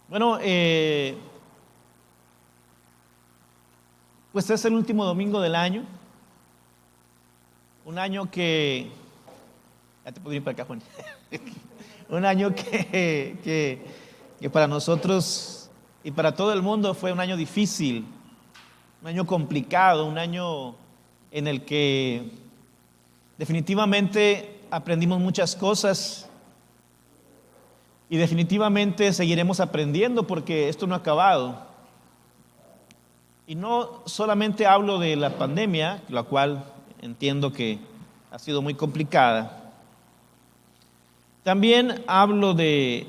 Bueno, pues es el último domingo del año. Un año que... Ya te puedo ir para acá, Juan. Un año que para nosotros y para todo el mundo fue un año difícil, un año complicado, un año en el que definitivamente aprendimos muchas cosas y definitivamente seguiremos aprendiendo porque esto no ha acabado. Y no solamente hablo de la pandemia, la cual entiendo que ha sido muy complicada. También hablo de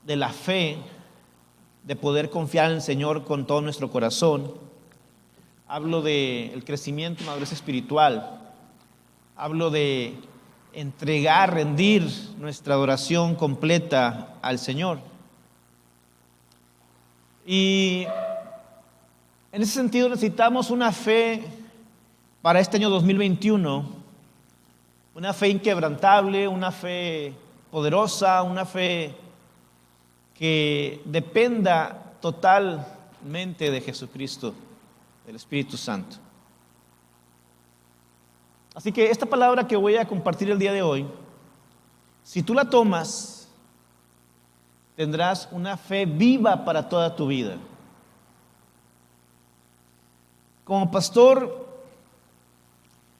la fe, de poder confiar en el Señor con todo nuestro corazón. Hablo del crecimiento y madurez espiritual. Hablo de entregar, rendir nuestra adoración completa al Señor. Y en ese sentido necesitamos una fe para este año 2021, una fe inquebrantable, una fe poderosa, una fe que dependa totalmente de Jesucristo, del Espíritu Santo. Así que esta palabra que voy a compartir el día de hoy, si tú la tomas, tendrás una fe viva para toda tu vida. Como pastor,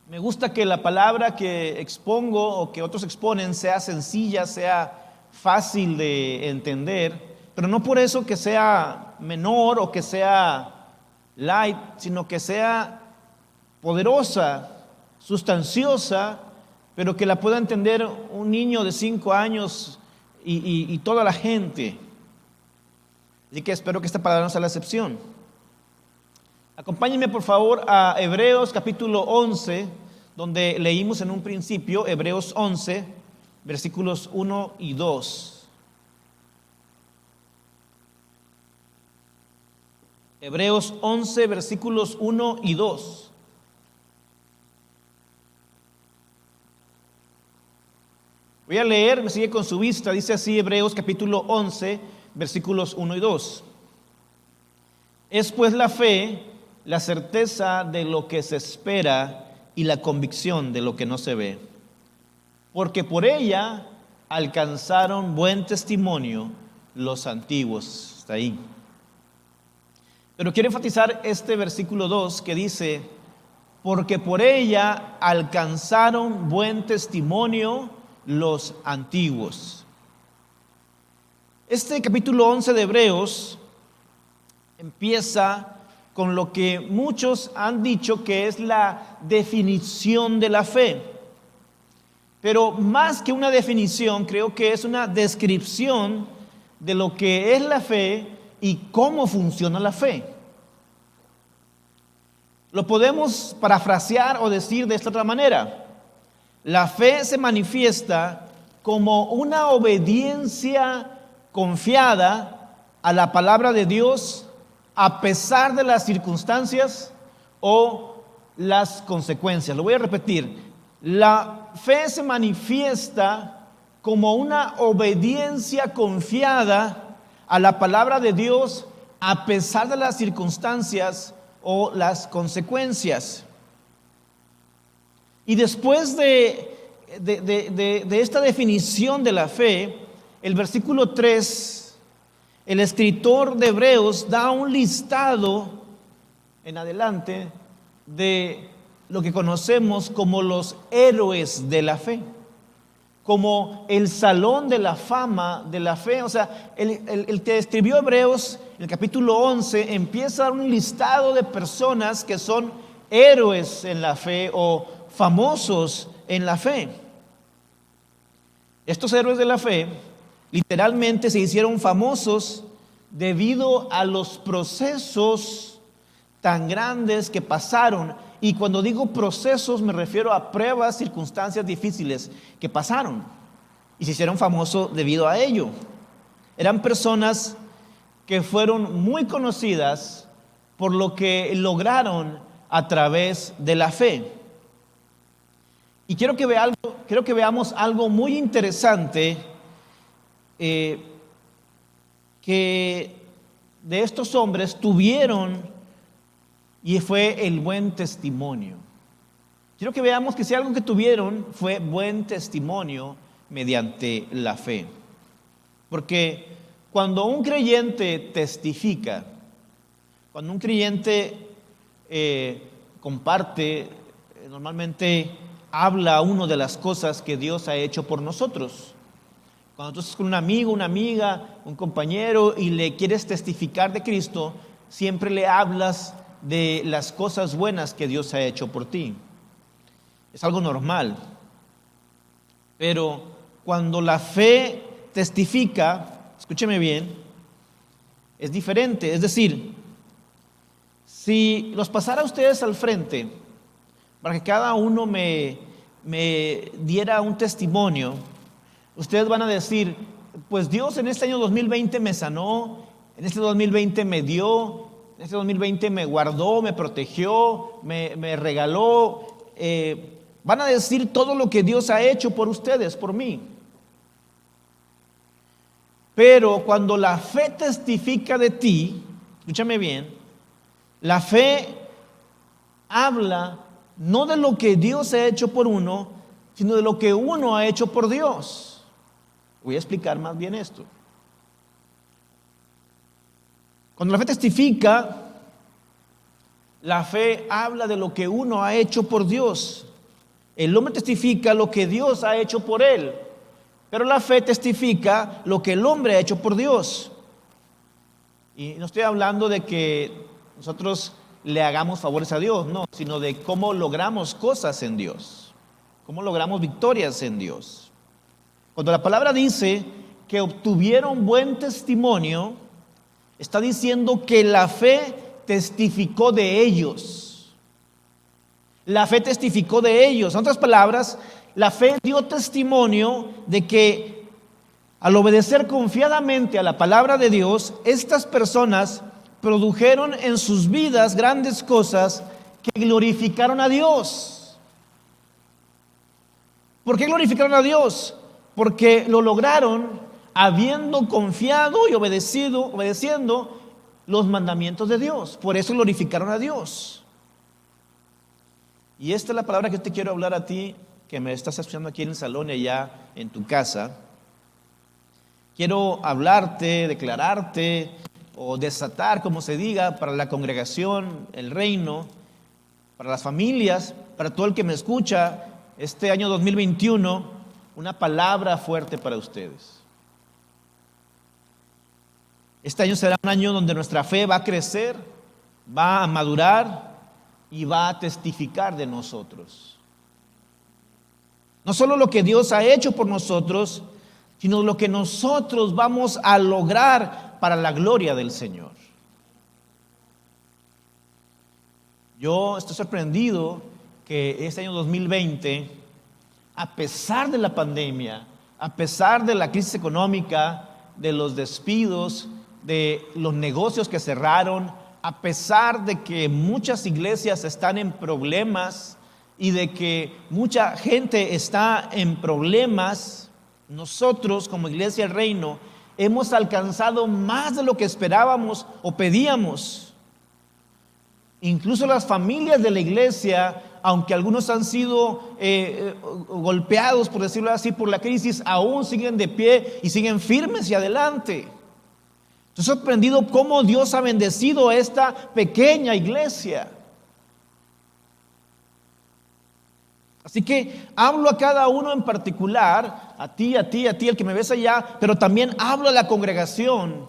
me gusta que la palabra que expongo o que otros exponen sea sencilla, sea fácil de entender, pero no por eso que sea menor o que sea light, sino que sea poderosa, sustanciosa, pero que la pueda entender un niño de 5 años y toda la gente. Así que espero que esta palabra no sea la excepción. Acompáñenme por favor a Hebreos capítulo 11, donde leímos en un principio, Hebreos 11, versículos 1 y 2. Hebreos 11, versículos 1 y 2. Voy a leer, me sigue con su vista, dice así Hebreos capítulo 11, versículos 1 y 2. Es pues la fe, la certeza de lo que se espera y la convicción de lo que no se ve. Porque por ella alcanzaron buen testimonio los antiguos. Hasta ahí. Pero quiero enfatizar este versículo 2 que dice, porque por ella alcanzaron buen testimonio los antiguos. Este capítulo 11 de Hebreos empieza con lo que muchos han dicho que es la definición de la fe. Pero más que una definición, creo que es una descripción de lo que es la fe y cómo funciona la fe. Lo podemos parafrasear o decir de esta otra manera. La fe se manifiesta como una obediencia confiada a la palabra de Dios a pesar de las circunstancias o las consecuencias. Lo voy a repetir. La fe se manifiesta como una obediencia confiada a la palabra de Dios a pesar de las circunstancias o las consecuencias. Y después de esta definición de la fe, el versículo 3, el escritor de Hebreos da un listado en adelante de lo que conocemos como los héroes de la fe, como el salón de la fama de la fe. O sea, el que escribió Hebreos, en el capítulo 11, empieza a dar un listado de personas que son héroes en la fe o famosos en la fe. Estos héroes de la fe literalmente se hicieron famosos debido a los procesos tan grandes que pasaron. Y cuando digo procesos me refiero a pruebas, circunstancias difíciles que pasaron y se hicieron famosos debido a ello. Eran personas que fueron muy conocidas por lo que lograron a través de la fe. Y quiero que veamos algo muy interesante eh, que de estos hombres tuvieron, y fue el buen testimonio. Quiero que veamos que si algo que tuvieron fue buen testimonio mediante la fe. Porque cuando un creyente testifica, cuando un creyente comparte, normalmente habla uno de las cosas que Dios ha hecho por nosotros. Cuando tú estás con un amigo, una amiga, un compañero y le quieres testificar de Cristo, siempre le hablas de las cosas buenas que Dios ha hecho por ti. Es algo normal. Pero cuando la fe testifica, escúcheme bien, es diferente. Es decir, si los pasara a ustedes al frente para que cada uno me diera un testimonio, ustedes van a decir, pues Dios en este año 2020 me sanó, en este 2020 me dio, en este 2020 me guardó, me protegió, me regaló. Van a decir todo lo que Dios ha hecho por ustedes, por mí. Pero cuando la fe testifica de ti, escúchame bien, la fe habla no de lo que Dios ha hecho por uno, sino de lo que uno ha hecho por Dios. Voy a explicar más bien esto. Cuando la fe testifica, la fe habla de lo que uno ha hecho por Dios. El hombre testifica lo que Dios ha hecho por él, pero la fe testifica lo que el hombre ha hecho por Dios. Y no estoy hablando de que nosotros le hagamos favores a Dios, no, sino de cómo logramos cosas en Dios, cómo logramos victorias en Dios. Cuando la palabra dice que obtuvieron buen testimonio, está diciendo que la fe testificó de ellos. La fe testificó de ellos. En otras palabras, la fe dio testimonio de que al obedecer confiadamente a la palabra de Dios, estas personas produjeron en sus vidas grandes cosas que glorificaron a Dios. ¿Por qué glorificaron a Dios? Porque lo lograron habiendo confiado y obedeciendo los mandamientos de Dios. Por eso glorificaron a Dios. Y esta es la palabra que te quiero hablar a ti, que me estás escuchando aquí en el salón y allá en tu casa. Quiero hablarte, declararte o desatar, como se diga, para la congregación, el reino, para las familias, para todo el que me escucha, este año 2021, una palabra fuerte para ustedes. Este año será un año donde nuestra fe va a crecer, va a madurar y va a testificar de nosotros. No solo lo que Dios ha hecho por nosotros, sino lo que nosotros vamos a lograr para la gloria del Señor. Yo estoy sorprendido que este año 2020, a pesar de la pandemia, a pesar de la crisis económica, de los despidos, de los negocios que cerraron, a pesar de que muchas iglesias están en problemas y de que mucha gente está en problemas, nosotros como Iglesia del Reino hemos alcanzado más de lo que esperábamos o pedíamos. Incluso las familias de la iglesia, aunque algunos han sido golpeados, por decirlo así, por la crisis, aún siguen de pie y siguen firmes y adelante. Estoy sorprendido cómo Dios ha bendecido a esta pequeña iglesia. Así que hablo a cada uno en particular, a ti, el que me ves allá, pero también hablo a la congregación,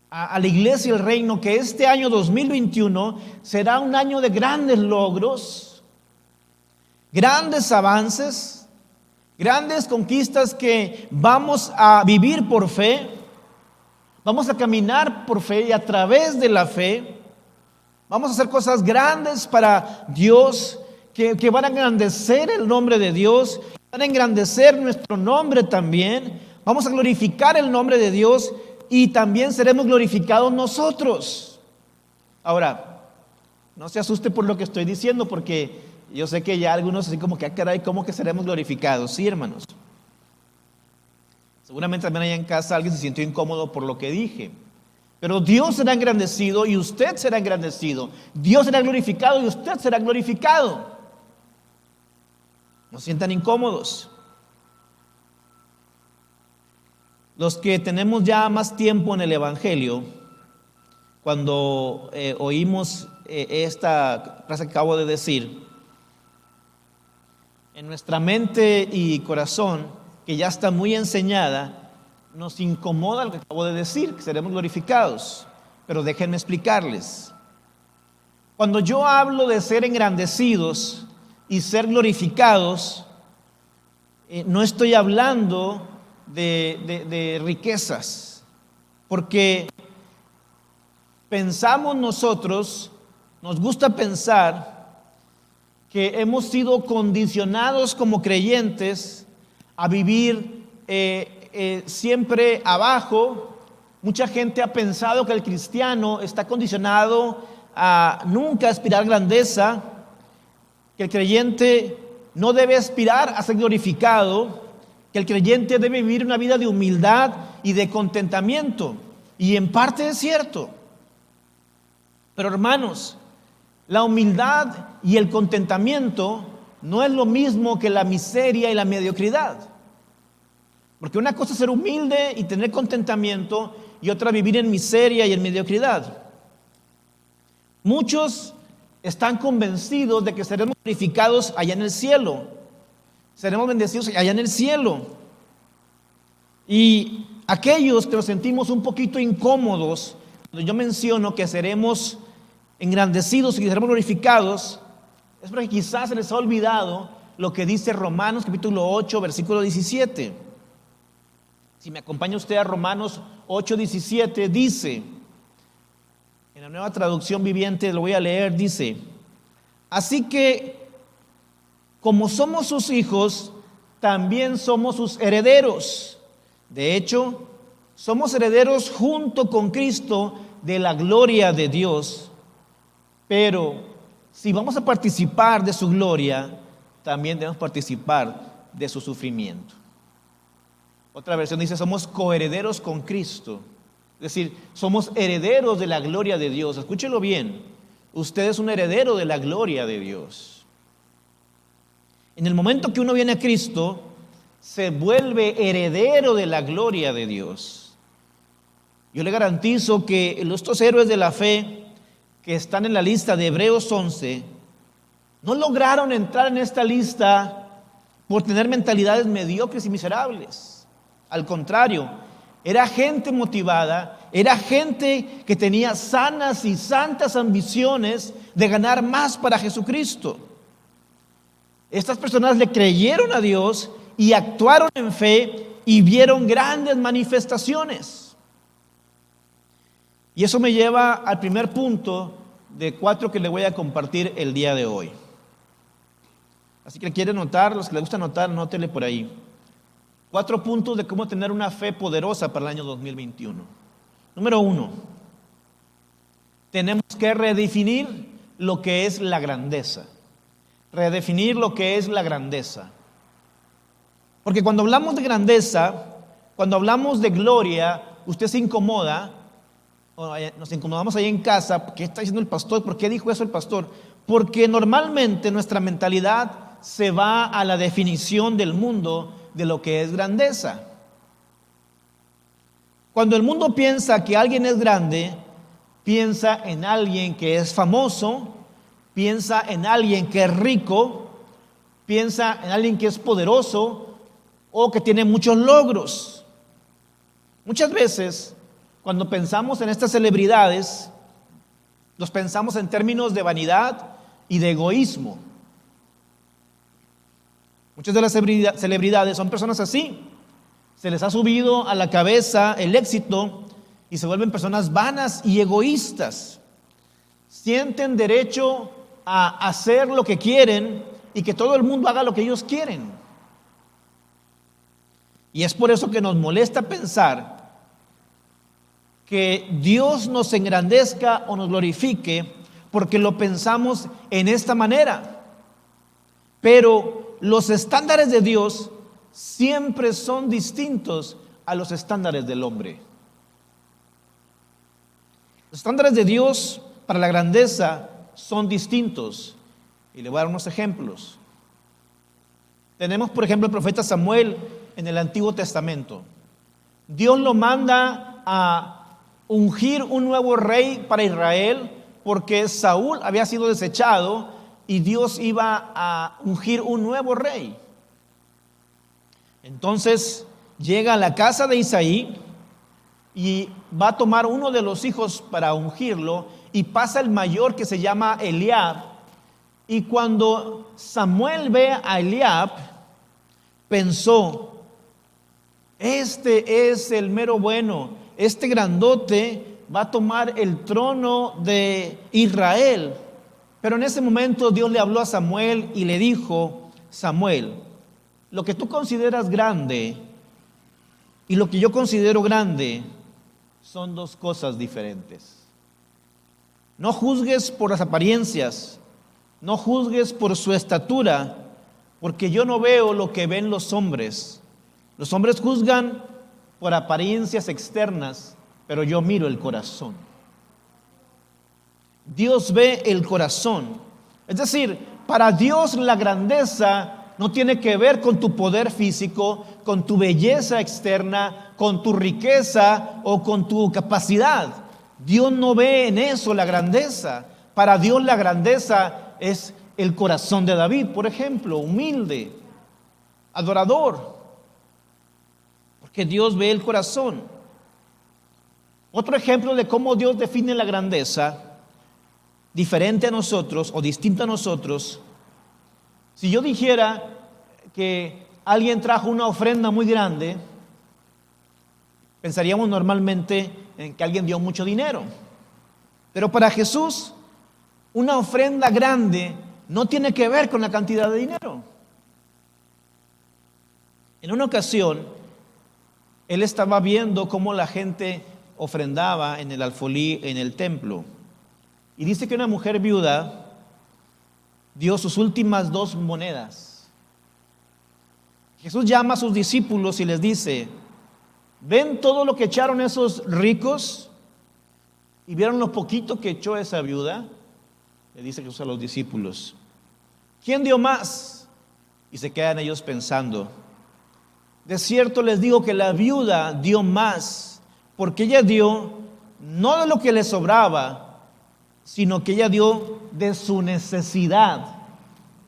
a la iglesia del reino, que este año 2021 será un año de grandes logros, grandes avances, grandes conquistas que vamos a vivir por fe, vamos a caminar por fe y a través de la fe, vamos a hacer cosas grandes para Dios, que van a engrandecer el nombre de Dios, van a engrandecer nuestro nombre también, vamos a glorificar el nombre de Dios y también seremos glorificados nosotros. Ahora, no se asuste por lo que estoy diciendo, porque yo sé que ya algunos así como que, caray, ¿cómo que seremos glorificados? Sí, hermanos. Seguramente también allá en casa alguien se sintió incómodo por lo que dije. Pero Dios será engrandecido y usted será engrandecido. Dios será glorificado y usted será glorificado. No se sientan incómodos. Los que tenemos ya más tiempo en el Evangelio, cuando oímos esta frase que acabo de decir, en nuestra mente y corazón, que ya está muy enseñada, nos incomoda lo que acabo de decir, que seremos glorificados. Pero déjenme explicarles. Cuando yo hablo de ser engrandecidos y ser glorificados, no estoy hablando de riquezas, porque pensamos nosotros, nos gusta pensar que hemos sido condicionados como creyentes a vivir siempre abajo. Mucha gente ha pensado que el cristiano está condicionado a nunca aspirar grandeza, que el creyente no debe aspirar a ser glorificado, que el creyente debe vivir una vida de humildad y de contentamiento. Y en parte es cierto. Pero hermanos, la humildad y el contentamiento no es lo mismo que la miseria y la mediocridad. Porque una cosa es ser humilde y tener contentamiento, y otra vivir en miseria y en mediocridad. Muchos están convencidos de que seremos glorificados allá en el cielo. Seremos bendecidos allá en el cielo. Y aquellos que nos sentimos un poquito incómodos, cuando yo menciono que seremos engrandecidos y seremos glorificados, es porque quizás se les ha olvidado lo que dice Romanos capítulo 8, versículo 17. Si me acompaña usted a Romanos 8, 17, dice, en la Nueva Traducción Viviente, lo voy a leer, dice: así que, como somos sus hijos, también somos sus herederos. De hecho, somos herederos junto con Cristo de la gloria de Dios. Pero si vamos a participar de su gloria, también debemos participar de su sufrimiento. Otra versión dice: somos coherederos con Cristo. Es decir, somos herederos de la gloria de Dios. Escúchelo bien. Usted es un heredero de la gloria de Dios. En el momento que uno viene a Cristo, se vuelve heredero de la gloria de Dios. Yo le garantizo que estos héroes de la fe que están en la lista de Hebreos 11 no lograron entrar en esta lista por tener mentalidades mediocres y miserables. Al contrario, era gente motivada, era gente que tenía sanas y santas ambiciones de ganar más para Jesucristo. Estas personas le creyeron a Dios y actuaron en fe y vieron grandes manifestaciones. Y eso me lleva al primer punto de 4 que le voy a compartir el día de hoy. Así que quieren anotar, los que les gusta anotar, anótenle por ahí. 4 puntos de cómo tener una fe poderosa para el año 2021. Número 1, tenemos que redefinir lo que es la grandeza. Redefinir lo que es la grandeza. Porque cuando hablamos de grandeza, cuando hablamos de gloria, usted se incomoda, o nos incomodamos ahí en casa. ¿Qué está diciendo el pastor? ¿Por qué dijo eso el pastor? Porque normalmente nuestra mentalidad se va a la definición del mundo de lo que es grandeza. Cuando el mundo piensa que alguien es grande, piensa en alguien que es famoso, piensa en alguien que es rico, piensa en alguien que es poderoso o que tiene muchos logros. Muchas veces, cuando pensamos en estas celebridades, los pensamos en términos de vanidad y de egoísmo. Muchas de las celebridades son personas así. Se les ha subido a la cabeza el éxito y se vuelven personas vanas y egoístas. Sienten derecho a hacer lo que quieren y que todo el mundo haga lo que ellos quieren. Y es por eso que nos molesta pensar que Dios nos engrandezca o nos glorifique, porque lo pensamos en esta manera. Pero los estándares de Dios siempre son distintos a los estándares del hombre. Los estándares de Dios para la grandeza son distintos. Y le voy a dar unos ejemplos. Tenemos, por ejemplo, el profeta Samuel en el Antiguo Testamento. Dios lo manda a ungir un nuevo rey para Israel porque Saúl había sido desechado y Dios iba a ungir un nuevo rey. Entonces llega a la casa de Isaí y va a tomar uno de los hijos para ungirlo y pasa el mayor que se llama Eliab. Y cuando Samuel ve a Eliab, pensó: este es el mero bueno, este grandote va a tomar el trono de Israel. Pero en ese momento Dios le habló a Samuel y le dijo: Samuel, lo que tú consideras grande y lo que yo considero grande son dos cosas diferentes. No juzgues por las apariencias, no juzgues por su estatura, porque yo no veo lo que ven los hombres. Los hombres juzgan por apariencias externas, pero yo miro el corazón. Dios ve el corazón. Es decir, para Dios la grandeza no tiene que ver con tu poder físico, con tu belleza externa, con tu riqueza o con tu capacidad. Dios no ve en eso la grandeza. Para Dios la grandeza es el corazón de David, por ejemplo, humilde, adorador, porque Dios ve el corazón. Otro ejemplo de cómo Dios define la grandeza, diferente a nosotros o distinto a nosotros. Si yo dijera que alguien trajo una ofrenda muy grande, pensaríamos normalmente en que alguien dio mucho dinero. Pero para Jesús, una ofrenda grande no tiene que ver con la cantidad de dinero. En una ocasión, él estaba viendo cómo la gente ofrendaba en el alfolí, en el templo. Y dice que una mujer viuda dio sus últimas 2 monedas. Jesús llama a sus discípulos y les dice: ¿ven todo lo que echaron esos ricos? ¿Y vieron lo poquito que echó esa viuda? Le dice Jesús a los discípulos: ¿quién dio más? Y se quedan ellos pensando. De cierto les digo que la viuda dio más, porque ella dio no de lo que le sobraba, sino que ella dio de su necesidad,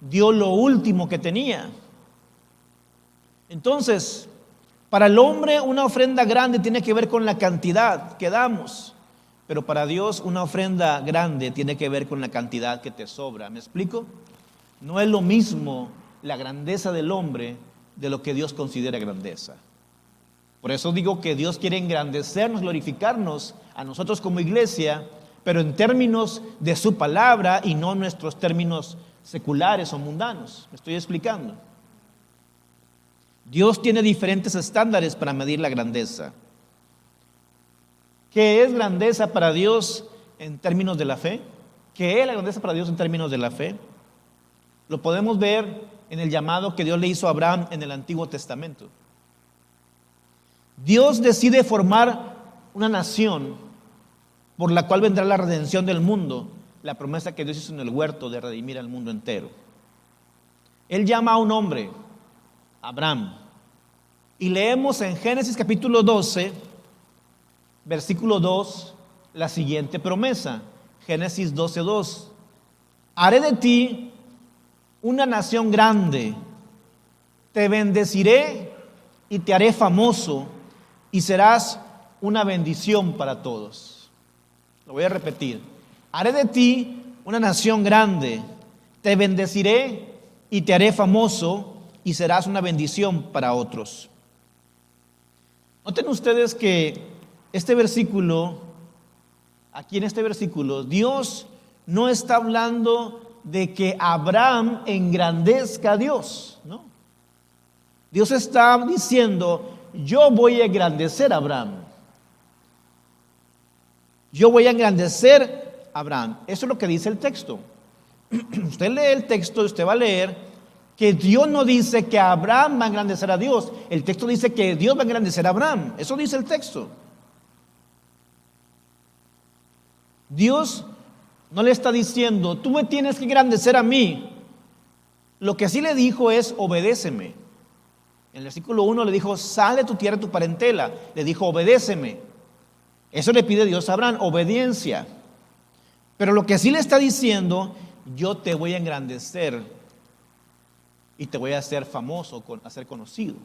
dio lo último que tenía. Entonces, para el hombre una ofrenda grande tiene que ver con la cantidad que damos, pero para Dios una ofrenda grande tiene que ver con la cantidad que te sobra. ¿Me explico? No es lo mismo la grandeza del hombre de lo que Dios considera grandeza. Por eso digo que Dios quiere engrandecernos, glorificarnos a nosotros como iglesia, pero en términos de su palabra y no en nuestros términos seculares o mundanos. ¿Me estoy explicando? Dios tiene diferentes estándares para medir la grandeza. ¿Qué es grandeza para Dios en términos de la fe? ¿Qué es la grandeza para Dios en términos de la fe? Lo podemos ver en el llamado que Dios le hizo a Abraham en el Antiguo Testamento. Dios decide formar una nación por la cual vendrá la redención del mundo, la promesa que Dios hizo en el huerto de redimir al mundo entero. Él llama a un hombre, Abraham, y leemos en Génesis capítulo 12, versículo 2, la siguiente promesa. Génesis 12:2: haré de ti una nación grande, te bendeciré y te haré famoso y serás una bendición para todos. Lo voy a repetir: haré de ti una nación grande, te bendeciré y te haré famoso y serás una bendición para otros. Noten ustedes que este versículo, aquí en este versículo, Dios no está hablando de que Abraham engrandezca a Dios, ¿no? Dios está diciendo: yo voy a engrandecer a Abraham. Yo voy a engrandecer a Abraham. Eso es lo que dice el texto. Usted lee el texto y usted va a leer que Dios no dice que Abraham va a engrandecer a Dios. El texto dice que Dios va a engrandecer a Abraham. Eso dice el texto. Dios no le está diciendo, tú me tienes que engrandecer a mí. Lo que sí le dijo es, obedéceme. En el versículo 1 le dijo, sal de tu tierra y tu parentela. Le dijo, obedéceme. Eso le pide Dios a Abraham, obediencia. Pero lo que sí le está diciendo, yo te voy a engrandecer y te voy a hacer famoso, a ser conocido.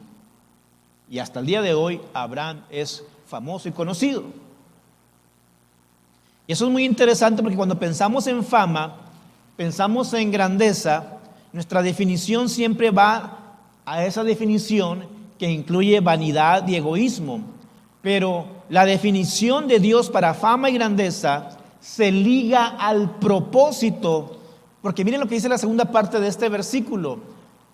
Y hasta el día de hoy, Abraham es famoso y conocido. Y eso es muy interesante porque cuando pensamos en fama, pensamos en grandeza, nuestra definición siempre va a esa definición que incluye vanidad y egoísmo. Pero la definición de Dios para fama y grandeza se liga al propósito, porque miren lo que dice la segunda parte de este versículo.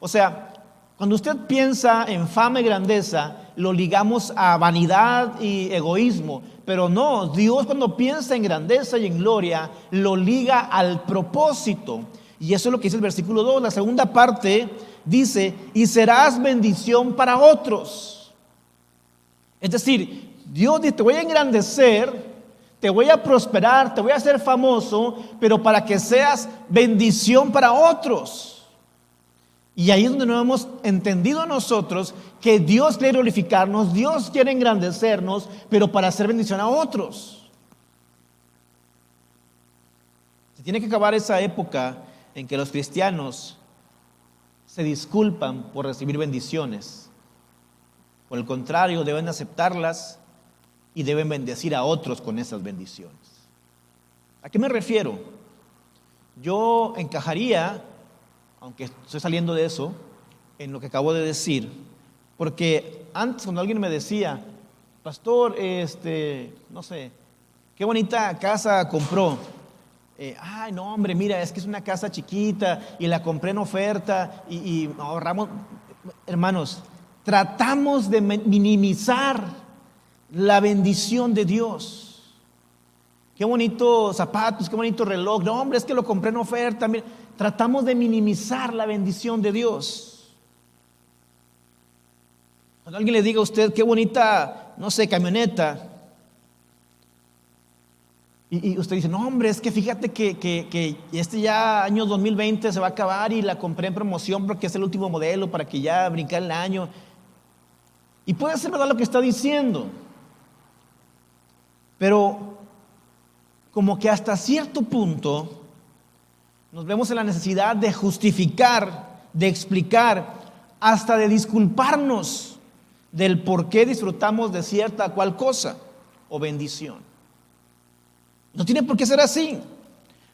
O sea, cuando usted piensa en fama y grandeza, lo ligamos a vanidad y egoísmo. Pero no, Dios cuando piensa en grandeza y en gloria, lo liga al propósito. Y eso es lo que dice el versículo 2. La segunda parte dice, y serás bendición para otros. Es decir, Dios dice, te voy a engrandecer, te voy a prosperar, te voy a hacer famoso, pero para que seas bendición para otros. Y ahí es donde no hemos entendido nosotros que Dios quiere glorificarnos, Dios quiere engrandecernos, pero para hacer bendición a otros. Se tiene que acabar esa época en que los cristianos se disculpan por recibir bendiciones. Por el contrario, deben aceptarlas y deben bendecir a otros con esas bendiciones. ¿A qué me refiero? Yo encajaría, aunque estoy saliendo de eso, en lo que acabo de decir, porque antes cuando alguien me decía, pastor, no sé, qué bonita casa compró. Ay, no, hombre, mira, es que es una casa chiquita y la compré en oferta y ahorramos. Hermanos, tratamos de minimizar la bendición de Dios. Qué bonitos zapatos, qué bonito reloj. No, hombre, es que lo compré en oferta. Mira, tratamos de minimizar la bendición de Dios. Cuando alguien le diga a usted, qué bonita, no sé, camioneta, y usted dice, no, hombre, es que fíjate que este ya año 2020 se va a acabar y la compré en promoción porque es el último modelo para que ya brincar el año. Y puede ser verdad lo que está diciendo, pero como que hasta cierto punto nos vemos en la necesidad de justificar, de explicar, hasta de disculparnos del por qué disfrutamos de cierta cual cosa o bendición. No tiene por qué ser así.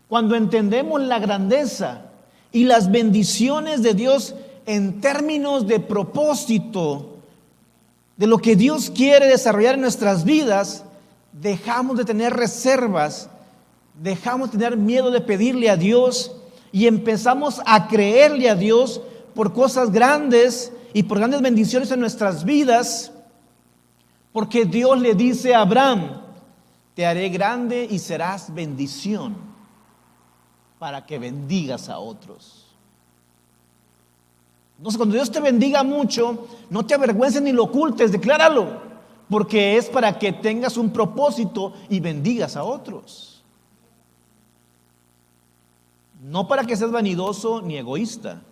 Cuando entendemos la grandeza y las bendiciones de Dios en términos de propósito, de lo que Dios quiere desarrollar en nuestras vidas, dejamos de tener reservas, dejamos de tener miedo de pedirle a Dios y empezamos a creerle a Dios por cosas grandes y por grandes bendiciones en nuestras vidas, porque Dios le dice a Abraham, te haré grande y serás bendición para que bendigas a otros. Entonces, cuando Dios te bendiga mucho, no te avergüences ni lo ocultes, decláralo, porque es para que tengas un propósito y bendigas a otros. No para que seas vanidoso ni egoísta,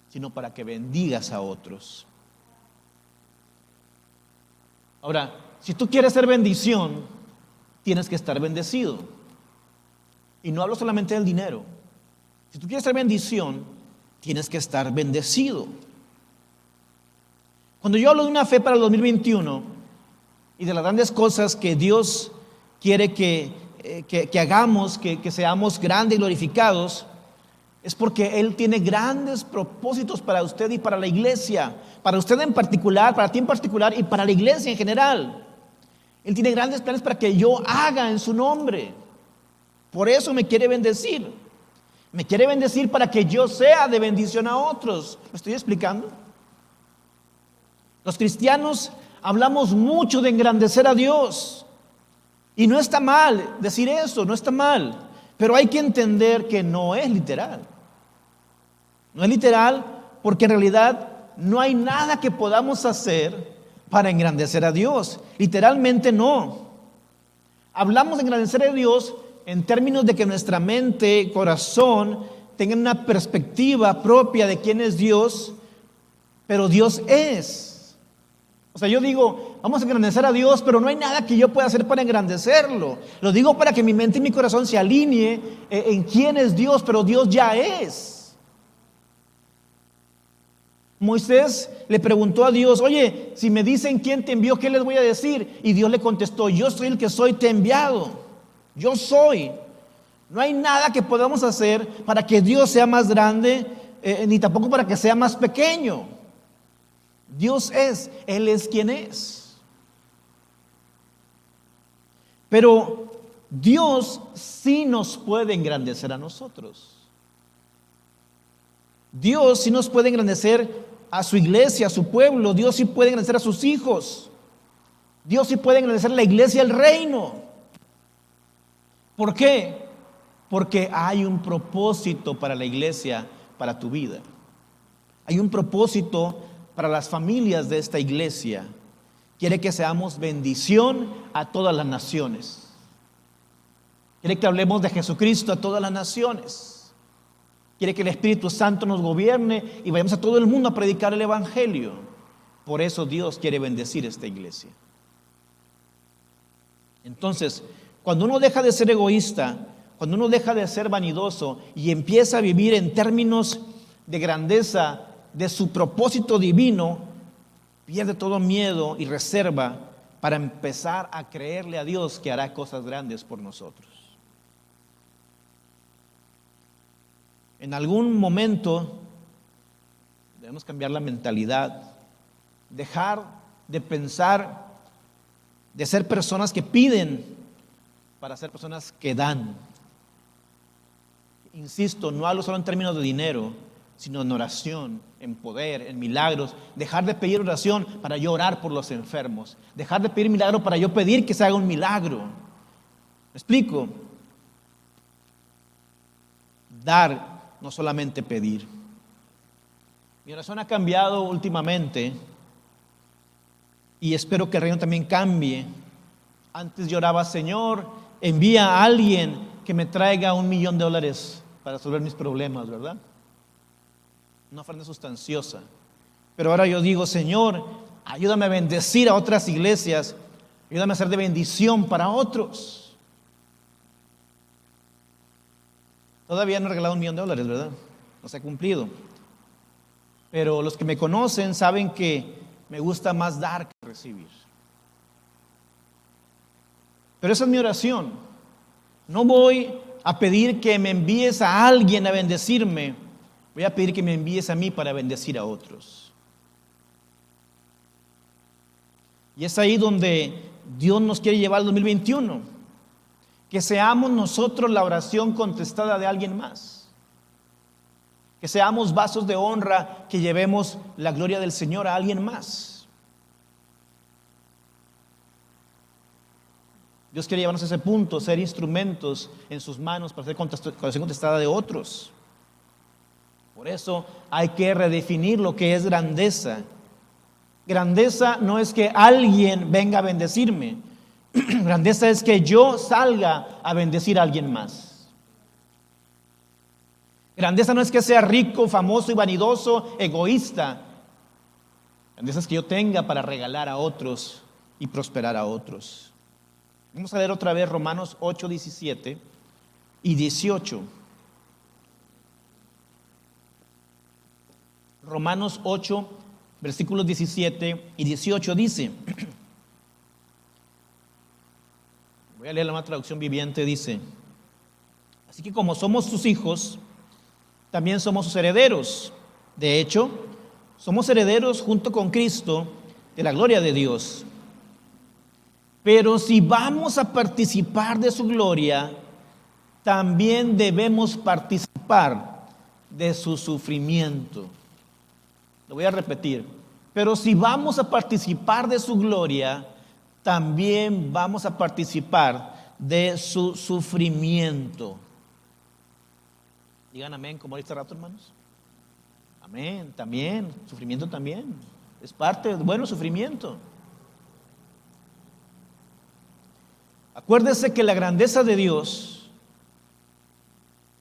sino para que bendigas a otros. Ahora, si tú quieres ser bendición, tienes que estar bendecido. Y no hablo solamente del dinero. Si tú quieres ser bendición, tienes que estar bendecido. Cuando yo hablo de una fe para el 2021 y de las grandes cosas que Dios quiere que hagamos, que seamos grandes y glorificados, es porque Él tiene grandes propósitos para usted y para la iglesia, para usted en particular, para ti en particular y para la iglesia en general. Él tiene grandes planes para que yo haga en su nombre. Por eso me quiere bendecir. Me quiere bendecir para que yo sea de bendición a otros. ¿Me estoy explicando? Los cristianos hablamos mucho de engrandecer a Dios. Y no está mal decir eso, no está mal. Pero hay que entender que no es literal. No es literal porque en realidad no hay nada que podamos hacer para engrandecer a Dios. Literalmente no. Hablamos de engrandecer a Dios en términos de que nuestra mente, corazón, tengan una perspectiva propia de quién es Dios, pero Dios es. O sea, yo digo, vamos a engrandecer a Dios, pero no hay nada que yo pueda hacer para engrandecerlo. Lo digo para que mi mente y mi corazón se alinee en quién es Dios, pero Dios ya es. Moisés le preguntó a Dios, oye, si me dicen quién te envió, ¿qué les voy a decir? Y Dios le contestó, yo soy el que soy, te he enviado. Yo soy. No hay nada que podamos hacer para que Dios sea más grande, ni tampoco para que sea más pequeño. Dios es, Él es quien es. Pero Dios sí nos puede engrandecer a nosotros. Dios sí nos puede engrandecer a su iglesia, a su pueblo. Dios sí puede engrandecer a sus hijos. Dios sí puede engrandecer a la iglesia, el reino. ¿Por qué? Porque hay un propósito para la iglesia, para tu vida. Hay un propósito para las familias de esta iglesia. Quiere que seamos bendición a todas las naciones. Quiere que hablemos de Jesucristo a todas las naciones. Quiere que el Espíritu Santo nos gobierne y vayamos a todo el mundo a predicar el Evangelio. Por eso Dios quiere bendecir esta iglesia. Entonces, cuando uno deja de ser egoísta, cuando uno deja de ser vanidoso y empieza a vivir en términos de grandeza de su propósito divino, pierde todo miedo y reserva para empezar a creerle a Dios que hará cosas grandes por nosotros. En algún momento debemos cambiar la mentalidad, dejar de pensar, de ser personas que piden para ser personas que dan. Insisto, no hablo solo en términos de dinero, sino en oración, en poder, en milagros. Dejar de pedir oración para yo orar por los enfermos. Dejar de pedir milagro para yo pedir que se haga un milagro. ¿Me explico? Dar, no solamente pedir. Mi oración ha cambiado últimamente y espero que el reino también cambie. Antes yo oraba, Señor, envía a alguien que me traiga $1,000,000 para resolver mis problemas, ¿verdad? Una ofrenda sustanciosa. Pero ahora yo digo, Señor, ayúdame a bendecir a otras iglesias, ayúdame a ser de bendición para otros. Todavía no he regalado $1,000,000, ¿verdad? No se ha cumplido. Pero los que me conocen saben que me gusta más dar que recibir. Pero esa es mi oración. No voy a pedir que me envíes a alguien a bendecirme. Voy a pedir que me envíes a mí para bendecir a otros. Y es ahí donde Dios nos quiere llevar al 2021. Que seamos nosotros la oración contestada de alguien más. Que seamos vasos de honra, que llevemos la gloria del Señor a alguien más. Dios quiere llevarnos a ese punto, ser instrumentos en sus manos para ser oración contestada de otros. Por eso hay que redefinir lo que es grandeza. Grandeza no es que alguien venga a bendecirme. Grandeza es que yo salga a bendecir a alguien más. Grandeza no es que sea rico, famoso y vanidoso, egoísta. Grandeza es que yo tenga para regalar a otros y prosperar a otros. Vamos a leer otra vez Romanos 8, 17 y 18. Romanos 8, versículos 17 y 18 dice... Voy a leer la nueva traducción viviente, dice: así que como somos sus hijos, también somos sus herederos. De hecho, somos herederos junto con Cristo de la gloria de Dios. Pero si vamos a participar de su gloria, también debemos participar de su sufrimiento. Lo voy a repetir. Pero si vamos a participar de su gloria, también vamos a participar de su sufrimiento. Digan amén, como este rato, hermanos. Amén, también, sufrimiento también. Es parte del bueno sufrimiento. Acuérdese que la grandeza de Dios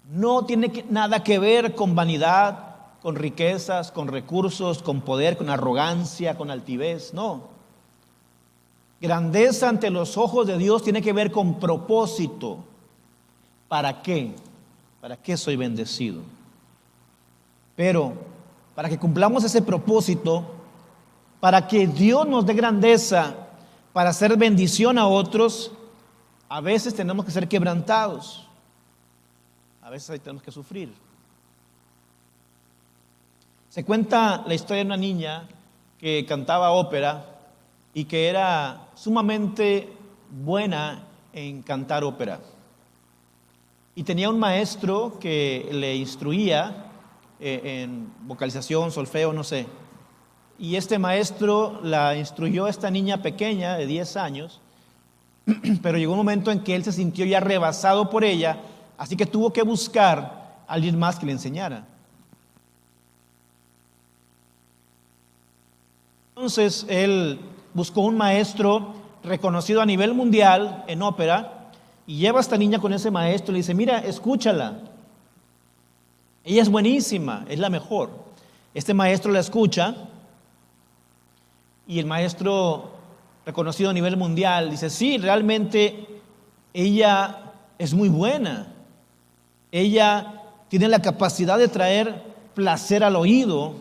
no tiene nada que ver con vanidad, con riquezas, con recursos, con poder, con arrogancia, con altivez, no. Grandeza ante los ojos de Dios tiene que ver con propósito. ¿Para qué? ¿Para qué soy bendecido? Pero para que cumplamos ese propósito, para que Dios nos dé grandeza, para hacer bendición a otros, a veces tenemos que ser quebrantados. A veces ahí tenemos que sufrir. Se cuenta la historia de una niña que cantaba ópera y que era sumamente buena en cantar ópera. Y tenía un maestro que le instruía en vocalización, solfeo, no sé. Y este maestro la instruyó a esta niña pequeña de 10 años, pero llegó un momento en que él se sintió ya rebasado por ella, así que tuvo que buscar a alguien más que le enseñara. Entonces él buscó un maestro reconocido a nivel mundial en ópera y lleva a esta niña con ese maestro y le dice: mira, escúchala, ella es buenísima, es la mejor. Este maestro la escucha y el maestro reconocido a nivel mundial dice: sí, realmente ella es muy buena, ella tiene la capacidad de traer placer al oído,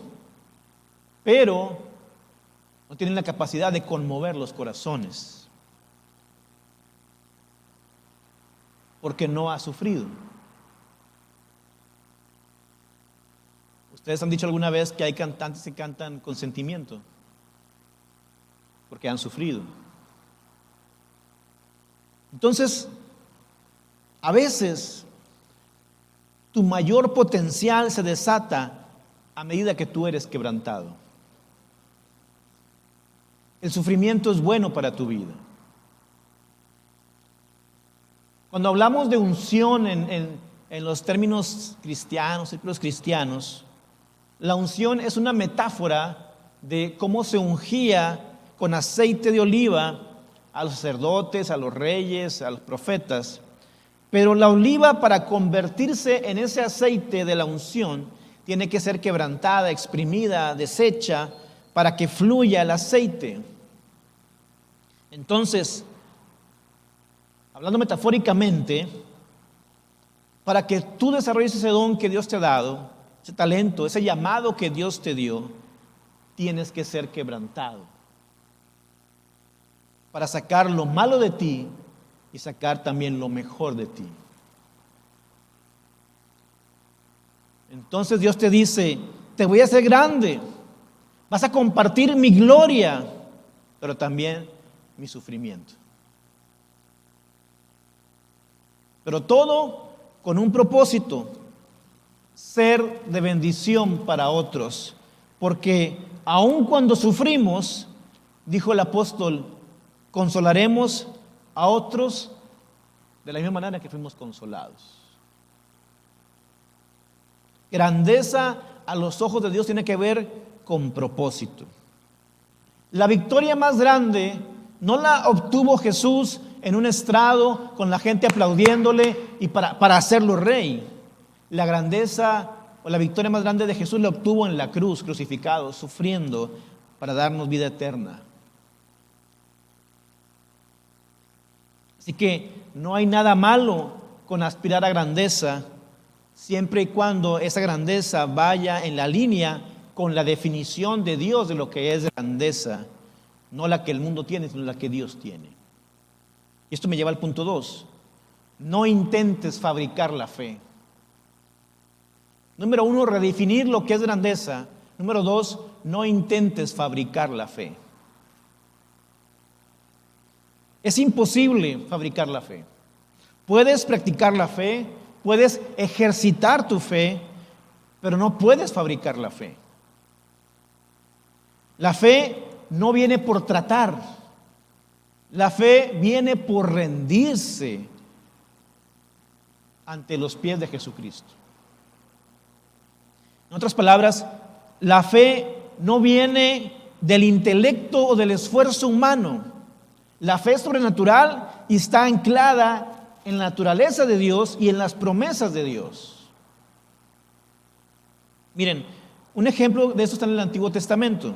pero no tiene la capacidad de conmover los corazones, porque no ha sufrido. ¿Ustedes han dicho alguna vez que hay cantantes que cantan con sentimiento? Porque han sufrido. Entonces, a veces tu mayor potencial se desata a medida que tú eres quebrantado. El sufrimiento es bueno para tu vida. Cuando hablamos de unción en los términos cristianos, círculos cristianos, la unción es una metáfora de cómo se ungía con aceite de oliva a los sacerdotes, a los reyes, a los profetas. Pero la oliva, para convertirse en ese aceite de la unción, tiene que ser quebrantada, exprimida, deshecha, para que fluya el aceite. Entonces, hablando metafóricamente, para que tú desarrolles ese don que Dios te ha dado, ese talento, ese llamado que Dios te dio, tienes que ser quebrantado para sacar lo malo de ti y sacar también lo mejor de ti. Entonces Dios te dice: te voy a hacer grande, vas a compartir mi gloria, pero también mi sufrimiento. Pero todo con un propósito: ser de bendición para otros. Porque aun cuando sufrimos, dijo el apóstol, consolaremos a otros de la misma manera que fuimos consolados. Grandeza a los ojos de Dios tiene que ver con propósito. La victoria más grande no la obtuvo Jesús en un estrado con la gente aplaudiéndole y para hacerlo rey. La grandeza o la victoria más grande de Jesús la obtuvo en la cruz, crucificado, sufriendo para darnos vida eterna. Así que no hay nada malo con aspirar a grandeza, siempre y cuando esa grandeza vaya en la línea con la definición de Dios de lo que es grandeza, no la que el mundo tiene, sino la que Dios tiene. Y esto me lleva al punto 2. No intentes fabricar la fe. Número 1, redefinir lo que es grandeza. Número 2, no intentes fabricar la fe. Es imposible fabricar la fe. Puedes practicar la fe, puedes ejercitar tu fe, pero no puedes fabricar la fe. La fe no viene por tratar. La fe viene por rendirse ante los pies de Jesucristo. En otras palabras, la fe no viene del intelecto o del esfuerzo humano. La fe es sobrenatural y está anclada en la naturaleza de Dios y en las promesas de Dios. Miren, un ejemplo de esto está en el Antiguo Testamento.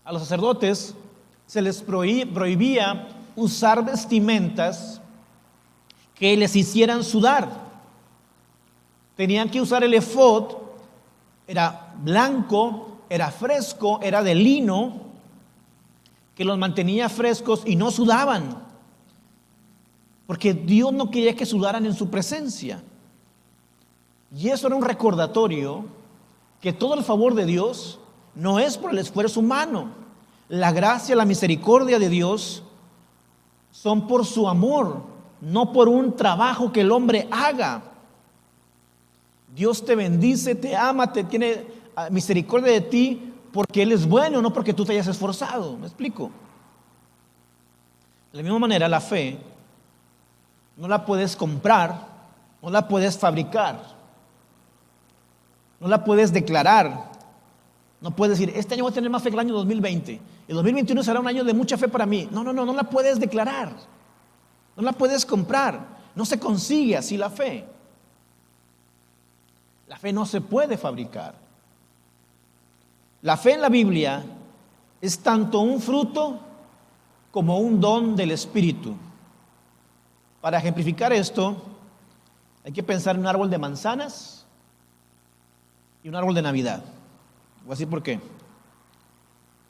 A los sacerdotes se les prohibía usar vestimentas que les hicieran sudar. Tenían que usar el efod, era blanco, era fresco, era de lino, que los mantenía frescos y no sudaban, porque Dios no quería que sudaran en su presencia. Y eso era un recordatorio que todo el favor de Dios no es por el esfuerzo humano. La gracia, la misericordia de Dios son por su amor, no por un trabajo que el hombre haga. Dios te bendice, te ama, te tiene misericordia de ti porque Él es bueno, no porque tú te hayas esforzado. ¿Me explico? De la misma manera, la fe no la puedes comprar, no la puedes fabricar, no la puedes declarar. No puedes decir, este año voy a tener más fe que el año 2020. El 2021 será un año de mucha fe para mí. No la puedes declarar. No la puedes comprar. No se consigue así la fe. La fe no se puede fabricar. La fe en la Biblia es tanto un fruto como un don del Espíritu. Para ejemplificar esto, hay que pensar en un árbol de manzanas y un árbol de Navidad. Voy a decir por qué.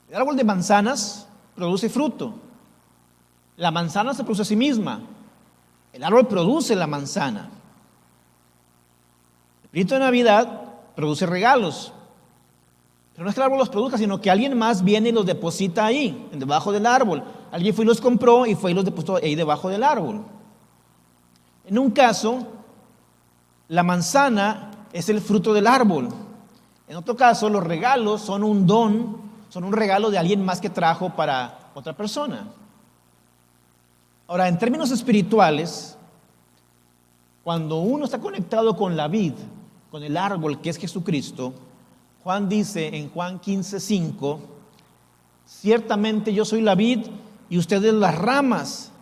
El árbol de manzanas produce fruto. La manzana se produce a sí misma. El árbol produce la manzana. El Espíritu de Navidad produce regalos. Pero no es que el árbol los produzca, sino que alguien más viene y los deposita ahí, debajo del árbol. Alguien fue y los compró y fue y los depositó ahí debajo del árbol. En un caso, la manzana es el fruto del árbol. En otro caso, los regalos son un don, son un regalo de alguien más que trajo para otra persona. Ahora, en términos espirituales, cuando uno está conectado con la vid, con el árbol que es Jesucristo, Juan dice en Juan 15:5, ciertamente yo soy la vid y ustedes las ramas.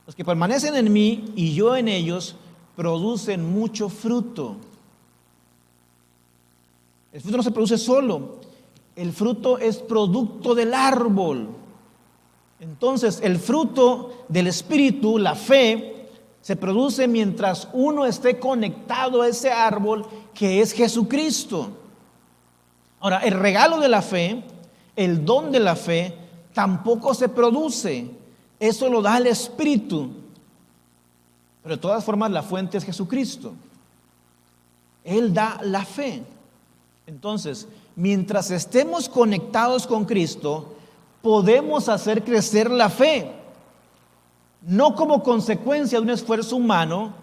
Los que permanecen en mí y yo en ellos producen mucho fruto. El fruto no se produce solo, el fruto es producto del árbol. Entonces, el fruto del Espíritu, la fe, se produce mientras uno esté conectado a ese árbol que es Jesucristo. Ahora, el regalo de la fe, el don de la fe, tampoco se produce. Eso lo da el Espíritu. Pero de todas formas, la fuente es Jesucristo. Él da la fe. Entonces, mientras estemos conectados con Cristo, podemos hacer crecer la fe, no como consecuencia de un esfuerzo humano,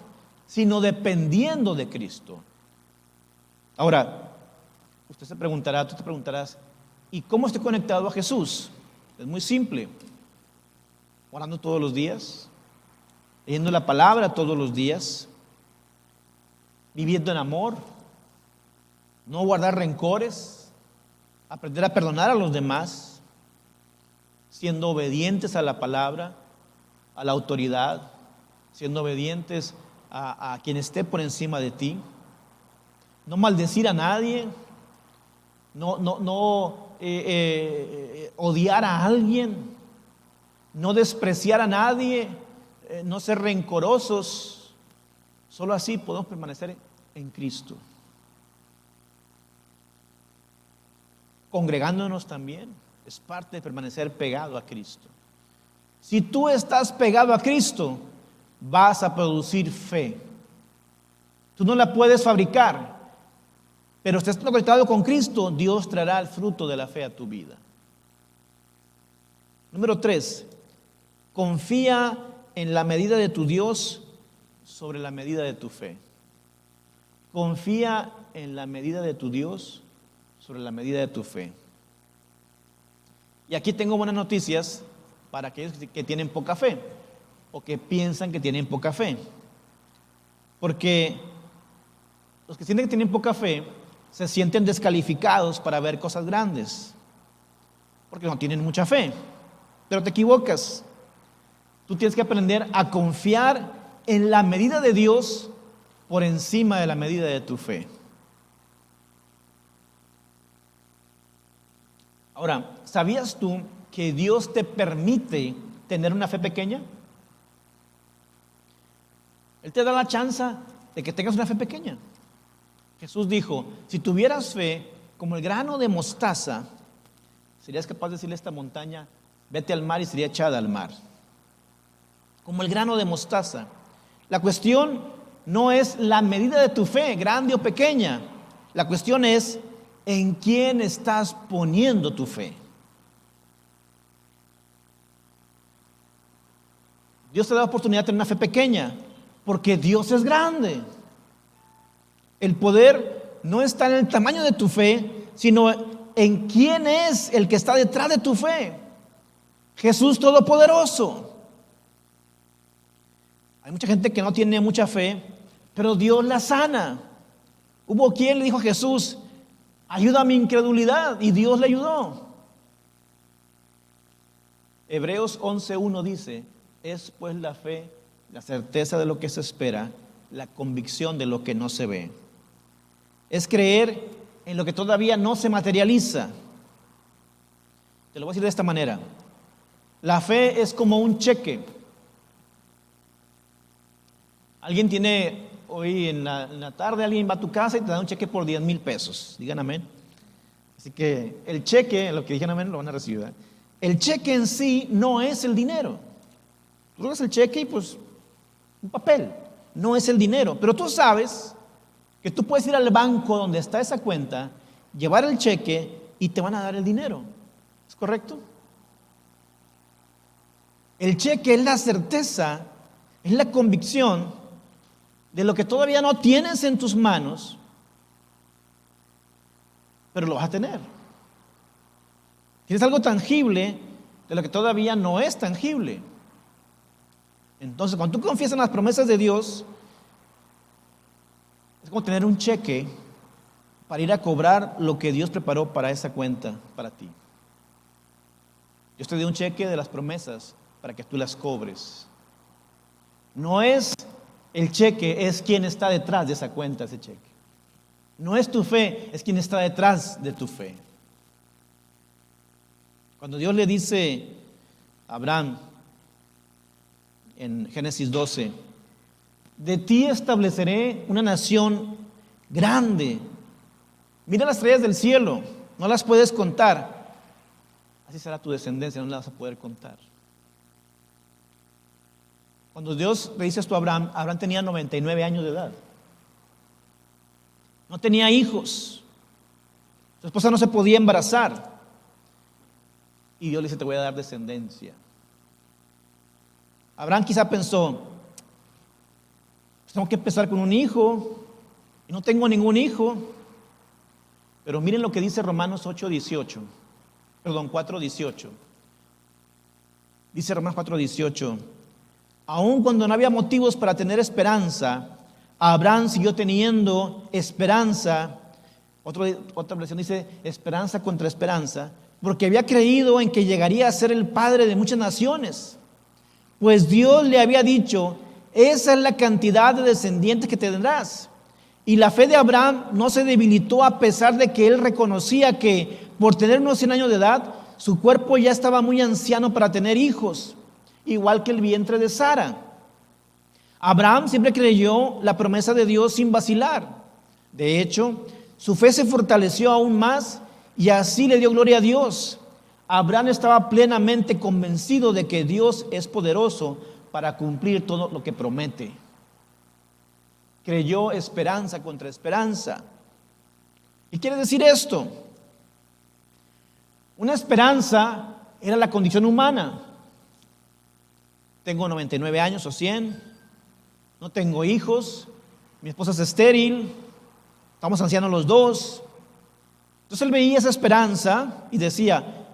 sino dependiendo de Cristo. Ahora, usted se preguntará, tú te preguntarás, ¿y cómo estoy conectado a Jesús? Es muy simple, orando todos los días, leyendo la palabra todos los días, viviendo en amor, no guardar rencores, aprender a perdonar a los demás, siendo obedientes a la palabra, a la autoridad, siendo obedientes a quien esté por encima de ti, no maldecir a nadie, no odiar a alguien, no despreciar a nadie, no ser rencorosos. Solo así podemos permanecer en Cristo. Congregándonos también es parte de permanecer pegado a Cristo. Si tú estás pegado a Cristo, vas a producir fe. Tú no la puedes fabricar, pero si estás conectado con Cristo, Dios traerá el fruto de la fe a tu vida. Número 3, confía en la medida de tu Dios sobre la medida de tu fe. Confía en la medida de tu Dios sobre la medida de tu fe. Y aquí tengo buenas noticias para aquellos que tienen poca fe o que piensan que tienen poca fe. Porque Los que sienten que tienen poca fe se sienten descalificados para ver cosas grandes, porque no tienen mucha fe. Pero te equivocas. Tú tienes que aprender a confiar en la medida de Dios por encima de la medida de tu fe. Ahora, ¿sabías tú que Dios te permite tener una fe pequeña? Él te da la chance de que tengas una fe pequeña. Jesús dijo, si tuvieras fe como el grano de mostaza, serías capaz de decirle a esta montaña, vete al mar, y sería echada al mar. Como el grano de mostaza. La cuestión no es la medida de tu fe, grande o pequeña. La cuestión es en quién estás poniendo tu fe. Dios te da la oportunidad de tener una fe pequeña, porque Dios es grande. El poder no está en el tamaño de tu fe, sino en quién es el que está detrás de tu fe. Jesús Todopoderoso. Hay mucha gente que no tiene mucha fe, pero Dios la sana. Hubo quien le dijo a Jesús, ayuda a mi incredulidad, y Dios le ayudó. Hebreos 11:1 dice, es pues la fe, la certeza de lo que se espera, la convicción de lo que no se ve. Es creer en lo que todavía no se materializa. Te lo voy a decir de esta manera. La fe es como un cheque. Alguien tiene, hoy en la tarde alguien va a tu casa y te da un cheque por 10,000 pesos. Digan amén. Así que el cheque, lo que digan amén, lo van a recibir, ¿verdad? El cheque en sí no es el dinero. Tú das el cheque y pues un papel, no es el dinero. Pero tú sabes que tú puedes ir al banco donde está esa cuenta, llevar el cheque y te van a dar el dinero. ¿Es correcto? El cheque es la certeza, es la convicción de lo que todavía no tienes en tus manos, pero lo vas a tener. Tienes algo tangible de lo que todavía no es tangible. Entonces, cuando tú confías en las promesas de Dios, es como tener un cheque para ir a cobrar lo que Dios preparó para esa cuenta, para ti. Dios te dio un cheque de las promesas para que tú las cobres. No es el cheque, es quien está detrás de esa cuenta, ese cheque. No es tu fe, es quien está detrás de tu fe. Cuando Dios le dice a Abraham en Génesis 12, de ti estableceré una nación grande. Mira las estrellas del cielo, no las puedes contar. Así será tu descendencia, no la vas a poder contar. Cuando Dios le dice esto a Abraham, Abraham tenía 99 años de edad. No tenía hijos. Su esposa no se podía embarazar. Y Dios le dice, te voy a dar descendencia. Abraham quizá pensó, pues tengo que empezar con un hijo, y no tengo ningún hijo. Pero miren lo que dice Romanos 4:18. Dice Romanos 4:18, aun cuando no había motivos para tener esperanza, Abraham siguió teniendo esperanza. Otra versión dice esperanza contra esperanza, porque había creído en que llegaría a ser el padre de muchas naciones. Pues Dios le había dicho, esa es la cantidad de descendientes que tendrás. Y la fe de Abraham no se debilitó a pesar de que él reconocía que por tener unos 100 años de edad, su cuerpo ya estaba muy anciano para tener hijos, igual que el vientre de Sara. Abraham siempre creyó la promesa de Dios sin vacilar. De hecho, su fe se fortaleció aún más y así le dio gloria a Dios. Abraham estaba plenamente convencido de que Dios es poderoso para cumplir todo lo que promete. Creyó esperanza contra esperanza. ¿Y quiere decir esto? Una esperanza era la condición humana. Tengo 99 años o 100, no tengo hijos, mi esposa es estéril, estamos ancianos los dos. Entonces él veía esa esperanza y decía,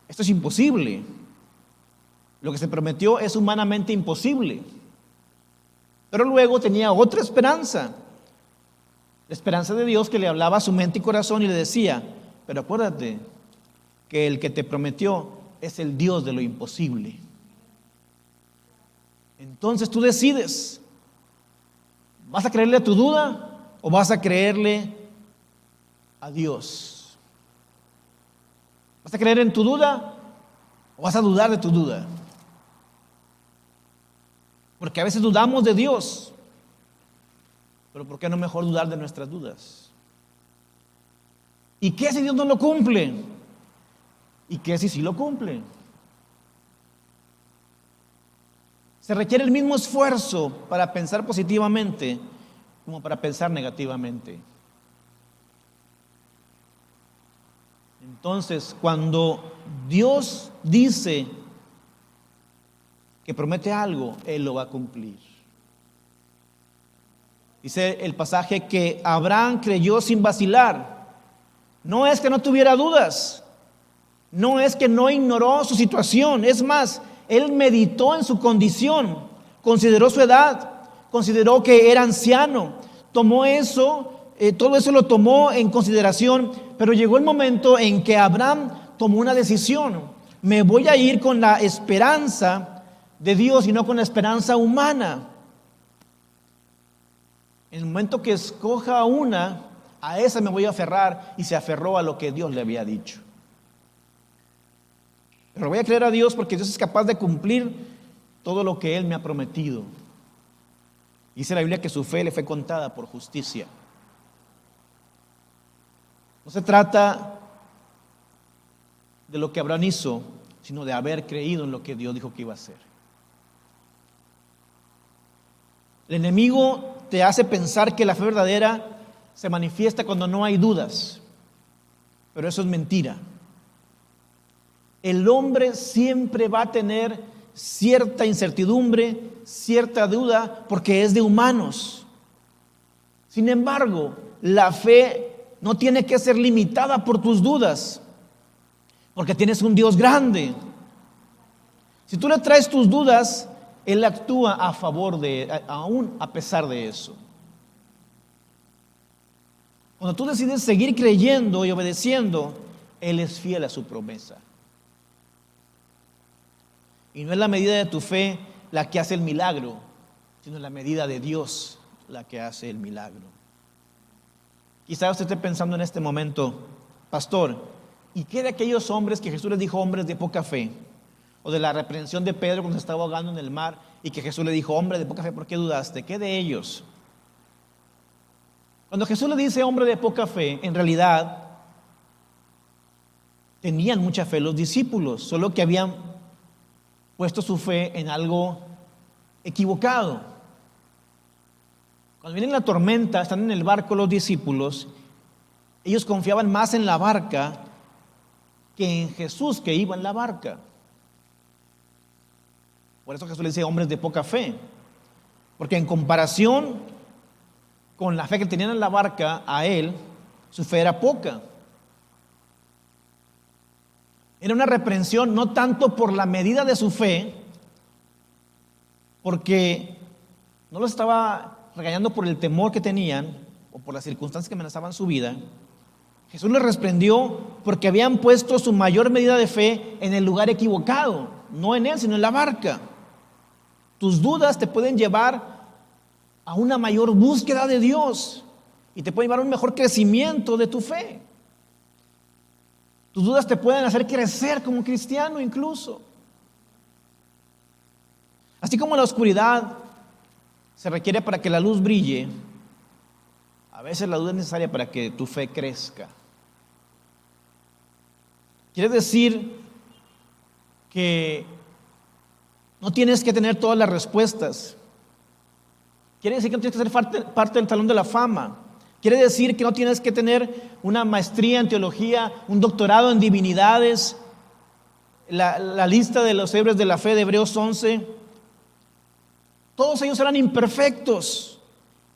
esto es imposible. Lo que se prometió es humanamente imposible. Pero luego tenía otra esperanza. La esperanza de Dios que le hablaba a su mente y corazón y le decía: pero acuérdate que el que te prometió es el Dios de lo imposible. Entonces tú decides, ¿vas a creerle a tu duda o vas a creerle a Dios? ¿Vas a creer en tu duda o vas a dudar de tu duda? Porque a veces dudamos de Dios, pero ¿por qué no mejor dudar de nuestras dudas? ¿Y qué si Dios no lo cumple? ¿Y qué si sí lo cumple? Se requiere el mismo esfuerzo para pensar positivamente como para pensar negativamente. Entonces, cuando Dios dice que promete algo, Él lo va a cumplir. Dice el pasaje que Abraham creyó sin vacilar. No es que no tuviera dudas, no es que no ignoró su situación, es más, él meditó en su condición, consideró su edad, consideró que era anciano, tomó eso, todo eso lo tomó en consideración, pero llegó el momento en que Abraham tomó una decisión: me voy a ir con la esperanza de Dios y no con la esperanza humana. En el momento que escoja una, a esa me voy a aferrar, y se aferró a lo que Dios le había dicho. Pero voy a creer a Dios porque Dios es capaz de cumplir todo lo que Él me ha prometido. Dice la Biblia que su fe le fue contada por justicia. No se trata de lo que Abraham hizo, sino de haber creído en lo que Dios dijo que iba a hacer. El enemigo te hace pensar que la fe verdadera se manifiesta cuando no hay dudas, pero eso es mentira. El hombre siempre va a tener cierta incertidumbre, cierta duda, porque es de humanos. Sin embargo, la fe no tiene que ser limitada por tus dudas, porque tienes un Dios grande. Si tú le traes tus dudas, Él actúa a favor aún a pesar de eso. Cuando tú decides seguir creyendo y obedeciendo, Él es fiel a su promesa. Y no es la medida de tu fe la que hace el milagro, sino la medida de Dios la que hace el milagro. Quizá usted esté pensando en este momento: pastor, ¿y qué de aquellos hombres que Jesús les dijo hombres de poca fe? O de la reprensión de Pedro cuando se estaba ahogando en el mar y que Jesús le dijo: hombre de poca fe, ¿por qué dudaste? ¿Qué de ellos? Cuando Jesús le dice hombre de poca fe, en realidad tenían mucha fe los discípulos, solo que habían puesto su fe en algo equivocado. Cuando viene la tormenta, están en el barco los discípulos, ellos confiaban más en la barca que en Jesús que iba en la barca. Por eso Jesús le dice hombres de poca fe, porque en comparación con la fe que tenían en la barca, a él, su fe era poca. Era una reprensión no tanto por la medida de su fe, porque no los estaba regañando por el temor que tenían o por las circunstancias que amenazaban su vida. Jesús les reprendió porque habían puesto su mayor medida de fe en el lugar equivocado, no en él, sino en la barca. Tus dudas te pueden llevar a una mayor búsqueda de Dios y te pueden llevar a un mejor crecimiento de tu fe. Tus dudas te pueden hacer crecer como cristiano incluso. Así como la oscuridad se requiere para que la luz brille, a veces la duda es necesaria para que tu fe crezca. Quiere decir que no tienes que tener todas las respuestas. Quiere decir que no tienes que ser parte del salón de la fama. Quiere decir que no tienes que tener una maestría en teología, un doctorado en divinidades, la lista de los héroes de la fe de Hebreos 11. Todos ellos eran imperfectos,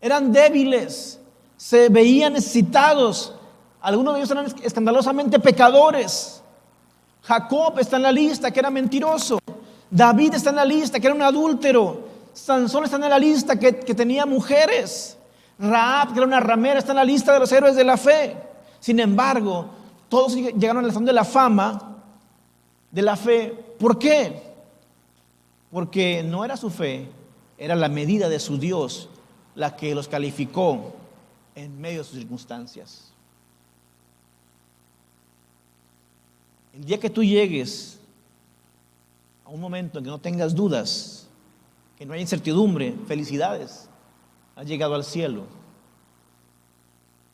eran débiles, se veían necesitados. Algunos de ellos eran escandalosamente pecadores. Jacob está en la lista, que era mentiroso. David está en la lista, que era un adúltero. Sansón está en la lista, que tenía mujeres. Rahab, que era una ramera, está en la lista de los héroes de la fe. Sin embargo, todos llegaron al salón de la fama de la fe. ¿Por qué? Porque no era su fe, era la medida de su Dios la que los calificó en medio de sus circunstancias. El día que tú llegues a un momento en que no tengas dudas, que no haya incertidumbre, felicidades, has llegado al cielo.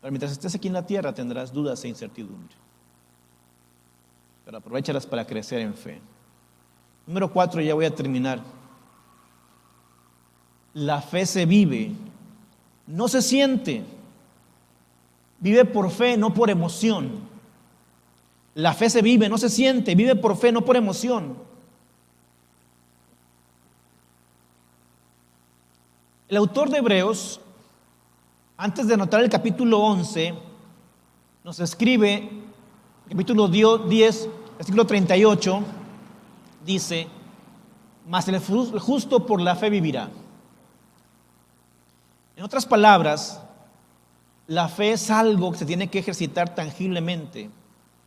Pero mientras estés aquí en la tierra tendrás dudas e incertidumbre. Pero aprovéchalas para crecer en fe. Número 4, ya voy a terminar. La fe se vive, no se siente. Vive por fe, no por emoción. La fe se vive, no se siente. Vive por fe, no por emoción. El autor de Hebreos, antes de anotar el capítulo 11, nos escribe, capítulo 10, versículo 38, dice: mas el justo por la fe vivirá. En otras palabras, la fe es algo que se tiene que ejercitar tangiblemente.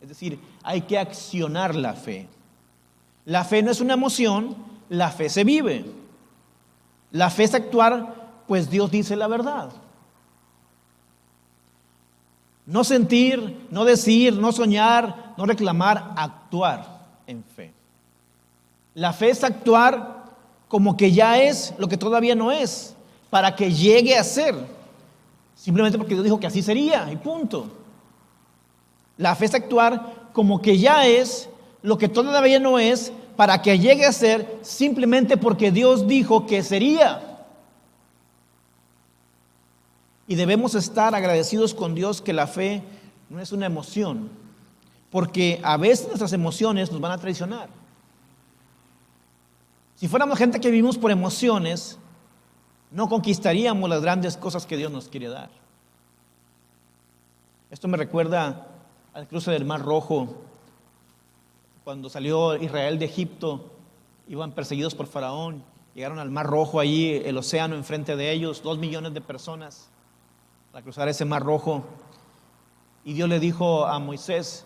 Es decir, hay que accionar la fe. La fe no es una emoción, la fe se vive. La fe es actuar, pues Dios dice la verdad. No sentir, no decir, no soñar, no reclamar, actuar en fe. La fe es actuar como que ya es lo que todavía no es, para que llegue a ser, simplemente porque Dios dijo que así sería y punto. La fe es actuar como que ya es lo que todavía no es, para que llegue a ser, simplemente porque Dios dijo que sería. Y debemos estar agradecidos con Dios que la fe no es una emoción, porque a veces nuestras emociones nos van a traicionar. Si fuéramos gente que vivimos por emociones, no conquistaríamos las grandes cosas que Dios nos quiere dar. Esto me recuerda al cruce del Mar Rojo. Cuando salió Israel de Egipto, iban perseguidos por Faraón, llegaron al Mar Rojo, allí el océano enfrente de ellos, 2 millones de personas para cruzar ese Mar Rojo. Y Dios le dijo a Moisés: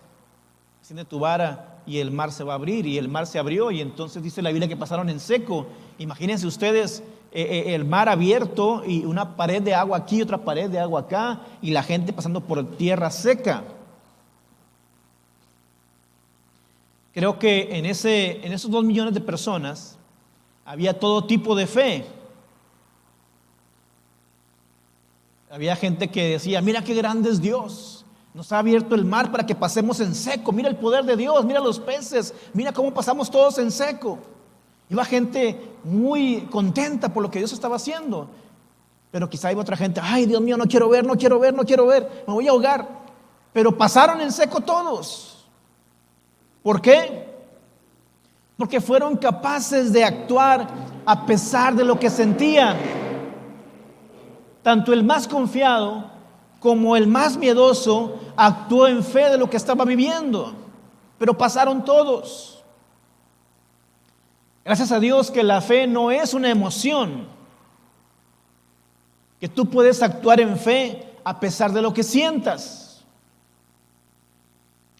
extiende tu vara y el mar se va a abrir. Y el mar se abrió, y entonces dice la Biblia que pasaron en seco. Imagínense ustedes el mar abierto y una pared de agua aquí, otra pared de agua acá, y la gente pasando por tierra seca. Creo que en esos 2 millones de personas había todo tipo de fe. Había gente que decía: mira qué grande es Dios, nos ha abierto el mar para que pasemos en seco, mira el poder de Dios, mira los peces, mira cómo pasamos todos en seco. Iba gente muy contenta por lo que Dios estaba haciendo. Pero quizá iba otra gente: ay, Dios mío, no quiero ver, me voy a ahogar. Pero pasaron en seco todos. ¿Por qué? Porque fueron capaces de actuar a pesar de lo que sentían. Tanto el más confiado como el más miedoso actuó en fe de lo que estaba viviendo. Pero pasaron todos. Gracias a Dios que la fe no es una emoción, que tú puedes actuar en fe a pesar de lo que sientas.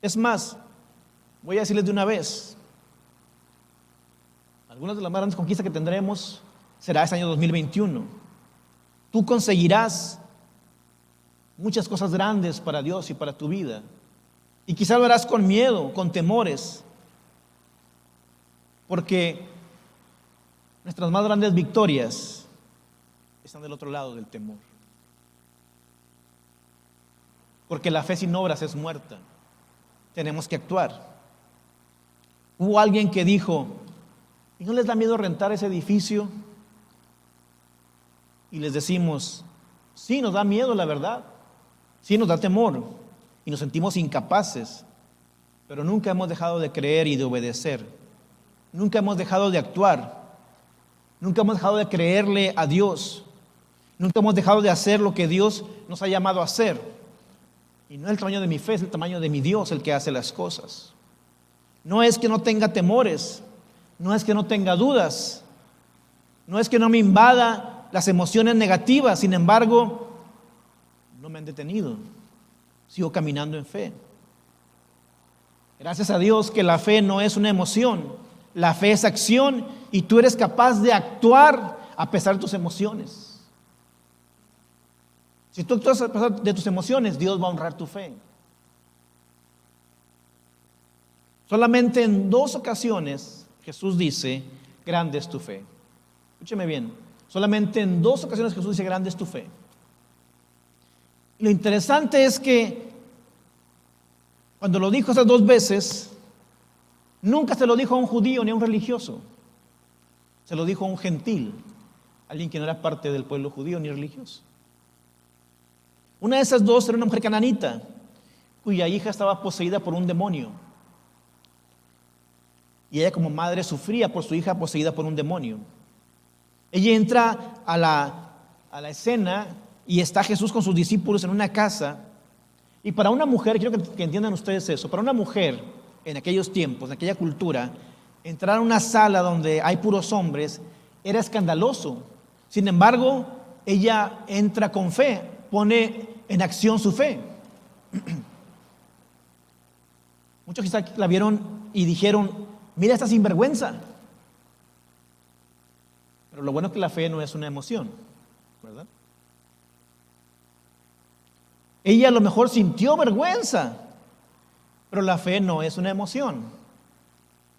Es más, voy a decirles de una vez, algunas de las más grandes conquistas que tendremos será este año 2021. Tú conseguirás muchas cosas grandes para Dios y para tu vida, y quizás lo harás con miedo, con temores, porque nuestras más grandes victorias están del otro lado del temor. Porque la fe sin obras es muerta. Tenemos que actuar. Hubo alguien que dijo: ¿y no les da miedo rentar ese edificio? Y les decimos: sí, nos da miedo, la verdad. Sí, nos da temor y nos sentimos incapaces. Pero nunca hemos dejado de creer y de obedecer. Nunca hemos dejado de actuar. Nunca hemos dejado de creerle a Dios. Nunca hemos dejado de hacer lo que Dios nos ha llamado a hacer. Y no es el tamaño de mi fe, es el tamaño de mi Dios el que hace las cosas. No es que no tenga temores, no es que no tenga dudas, no es que no me invada las emociones negativas. Sin embargo, no me han detenido. Sigo caminando en fe. Gracias a Dios que la fe no es una emoción, la fe es acción y tú eres capaz de actuar a pesar de tus emociones. Si tú actúas a pesar de tus emociones, Dios va a honrar tu fe. Solamente en 2 ocasiones Jesús dice, grande es tu fe. Escúcheme bien, solamente en 2 ocasiones Jesús dice, grande es tu fe. Lo interesante es que cuando lo dijo esas 2 veces, nunca se lo dijo a un judío ni a un religioso. Se lo dijo a un gentil, alguien que no era parte del pueblo judío ni religioso. Una de esas 2 era una mujer cananita, cuya hija estaba poseída por un demonio. Y ella como madre sufría por su hija poseída por un demonio. Ella entra a la escena y está Jesús con sus discípulos en una casa. Y para una mujer, quiero que entiendan ustedes eso, para una mujer en aquellos tiempos, en aquella cultura, entrar a una sala donde hay puros hombres era escandaloso. Sin embargo, ella entra con fe, pone en acción su fe. Muchos quizás la vieron y dijeron, mira esta sinvergüenza. Pero lo bueno es que la fe no es una emoción, ¿verdad? Ella a lo mejor sintió vergüenza, pero la fe no es una emoción.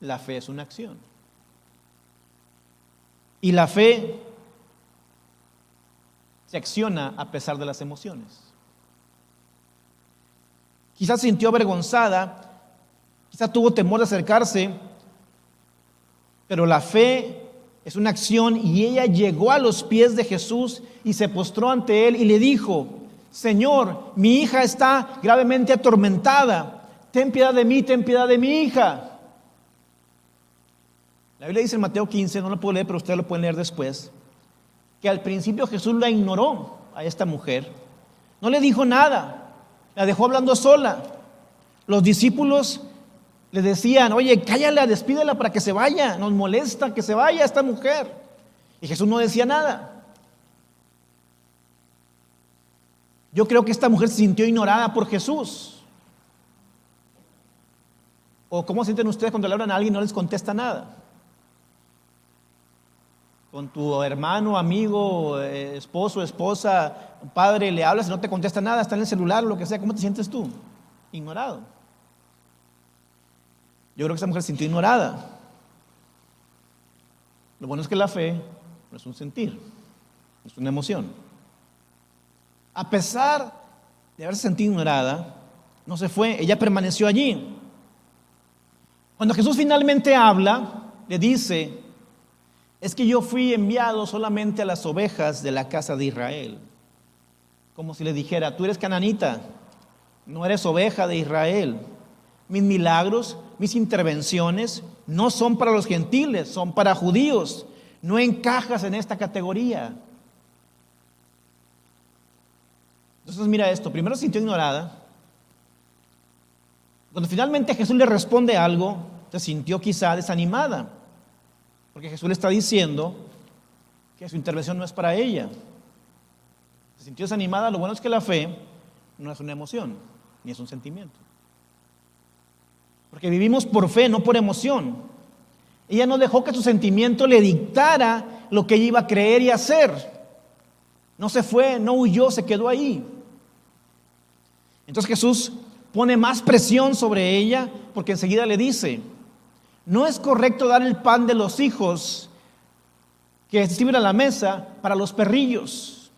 La fe es una acción. Y la fe se acciona a pesar de las emociones. Quizás sintió avergonzada, quizás tuvo temor de acercarse, pero la fe es una acción y ella llegó a los pies de Jesús y se postró ante él y le dijo, Señor, mi hija está gravemente atormentada, ten piedad de mí, ten piedad de mi hija. La Biblia dice en Mateo 15, no lo puedo leer, pero ustedes lo pueden leer después, que al principio Jesús la ignoró a esta mujer, no le dijo nada, la dejó hablando sola. Los discípulos le decían, oye, cállala, despídela para que se vaya, nos molesta que se vaya esta mujer. Y Jesús no decía nada. Yo creo que esta mujer se sintió ignorada por Jesús. ¿O cómo sienten ustedes cuando le hablan a alguien y no les contesta nada? Con tu hermano, amigo, esposo, esposa, padre, le hablas y no te contesta nada, está en el celular, lo que sea, ¿cómo te sientes tú? Ignorado. Yo creo que esta mujer se sintió ignorada. Lo bueno es que la fe no es un sentir, es una emoción. A pesar de haberse sentido ignorada, no se fue, ella permaneció allí. Cuando Jesús finalmente habla, le dice, es que yo fui enviado solamente a las ovejas de la casa de Israel. Como si le dijera, tú eres cananita, no eres oveja de Israel. Mis milagros, mis intervenciones no son para los gentiles, son para judíos. No encajas en esta categoría. Entonces mira esto, primero se sintió ignorada. Cuando finalmente Jesús le responde algo, se sintió quizá desanimada, porque Jesús le está diciendo que su intervención no es para ella. Se sintió desanimada. Lo bueno es que la fe no es una emoción, ni es un sentimiento. Porque vivimos por fe, no por emoción. Ella no dejó que su sentimiento le dictara lo que ella iba a creer y hacer. No se fue, no huyó, se quedó ahí. Entonces Jesús pone más presión sobre ella porque enseguida le dice, no es correcto dar el pan de los hijos que se sirven a la mesa para los perrillos.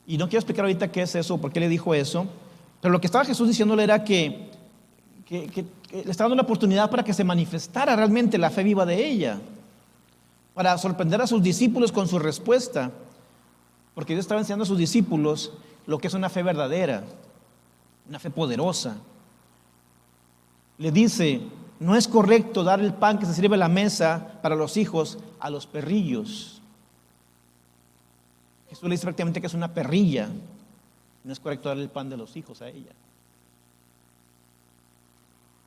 Y no quiero explicar ahorita qué es eso, por qué le dijo eso, pero lo que estaba Jesús diciéndole era que le estaba dando una oportunidad para que se manifestara realmente la fe viva de ella, para sorprender a sus discípulos con su respuesta, porque Dios estaba enseñando a sus discípulos lo que es una fe verdadera, una fe poderosa. Le dice, no es correcto dar el pan que se sirve a la mesa para los hijos a los perrillos. Jesús le dice prácticamente que es una perrilla. No es correcto darle el pan de los hijos a ella.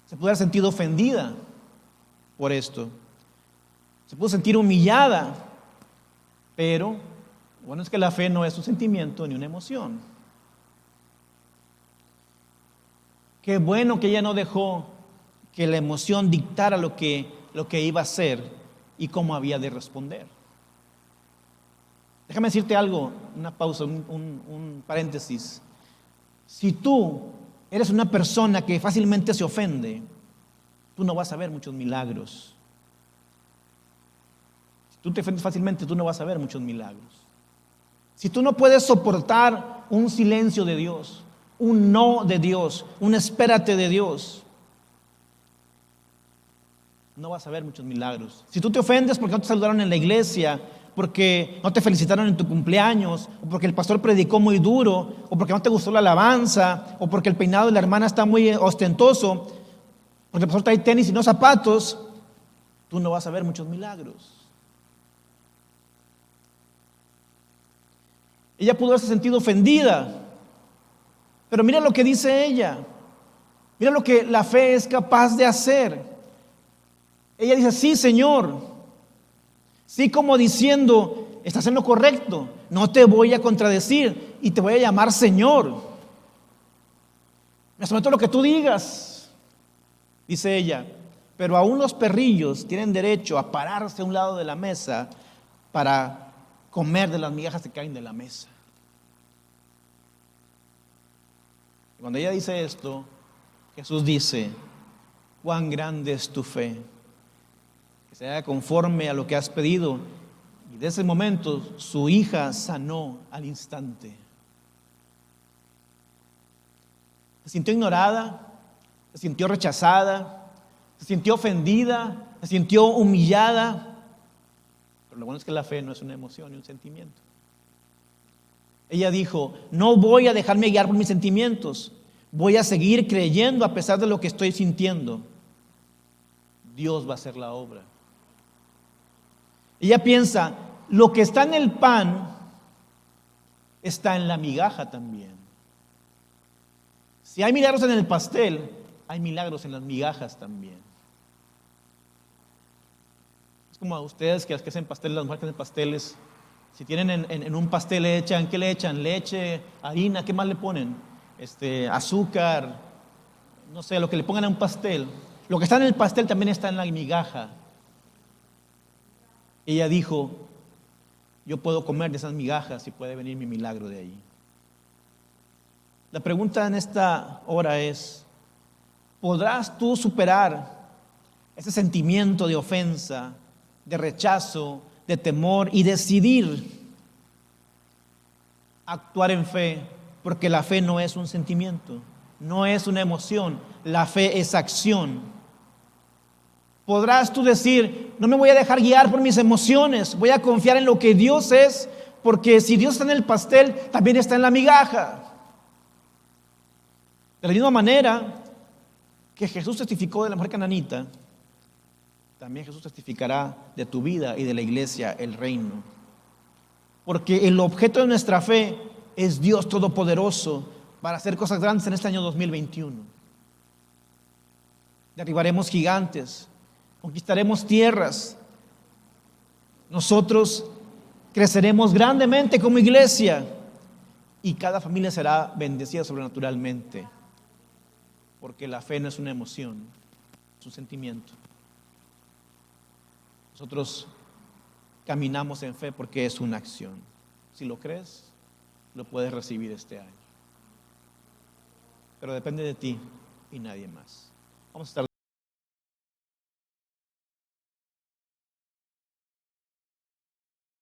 Se pudo haber sentido ofendida por esto. Se pudo sentir humillada, pero Bueno, es que la fe no es un sentimiento ni una emoción. Qué bueno que ella no dejó que la emoción dictara lo que iba a hacer y cómo había de responder. Déjame decirte algo, una pausa, un paréntesis. Si tú eres una persona que fácilmente se ofende, tú no vas a ver muchos milagros. Si tú te ofendes fácilmente, tú no vas a ver muchos milagros. Si tú no puedes soportar un silencio de Dios, un no de Dios, un espérate de Dios, no vas a ver muchos milagros. Si tú te ofendes porque no te saludaron en la iglesia, porque no te felicitaron en tu cumpleaños, o porque el pastor predicó muy duro, o porque no te gustó la alabanza, o porque el peinado de la hermana está muy ostentoso, porque el pastor trae tenis y no zapatos, tú no vas a ver muchos milagros. Ella pudo haberse sentido ofendida, pero mira lo que dice ella. Mira lo que la fe es capaz de hacer. Ella dice, sí, Señor. Sí, como diciendo, estás en lo correcto. No te voy a contradecir y te voy a llamar Señor. Me someto a lo que tú digas, dice ella. Pero aún los perrillos tienen derecho a pararse a un lado de la mesa para comer de las migajas que caen de la mesa. Cuando ella dice esto, Jesús dice, cuán grande es tu fe, que se haga conforme a lo que has pedido. Y de ese momento su hija sanó al instante. Se sintió ignorada, se sintió rechazada, se sintió ofendida, se sintió humillada. Pero lo bueno es que la fe no es una emoción ni un sentimiento. Ella dijo, no voy a dejarme guiar por mis sentimientos, voy a seguir creyendo a pesar de lo que estoy sintiendo. Dios va a hacer la obra. Ella piensa, lo que está en el pan está en la migaja también. Si hay milagros en el pastel, hay milagros en las migajas también. Es como a ustedes que hacen pasteles, las mujeres que hacen pasteles. Si tienen en un pastel ¿qué le echan? Leche, harina, ¿qué más le ponen? Azúcar, no sé, lo que le pongan a un pastel. Lo que está en el pastel también está en la migaja. Ella dijo, yo puedo comer de esas migajas y puede venir mi milagro de ahí. La pregunta en esta hora es, ¿podrás tú superar ese sentimiento de ofensa, de rechazo, de temor y decidir actuar en fe? Porque la fe no es un sentimiento, no es una emoción, la fe es acción. Podrás tú decir, no me voy a dejar guiar por mis emociones, voy a confiar en lo que Dios es, porque si Dios está en el pastel, también está en la migaja. De la misma manera que Jesús testificó de la mujer cananita, también Jesús testificará de tu vida y de la iglesia, el reino. Porque el objeto de nuestra fe es Dios Todopoderoso para hacer cosas grandes en este año 2021. Derribaremos gigantes, conquistaremos tierras. Nosotros creceremos grandemente como iglesia y cada familia será bendecida sobrenaturalmente. Porque la fe no es una emoción, es un sentimiento. Nosotros caminamos en fe porque es una acción. Si lo crees, lo puedes recibir este año. Pero depende de ti y nadie más. Vamos a estar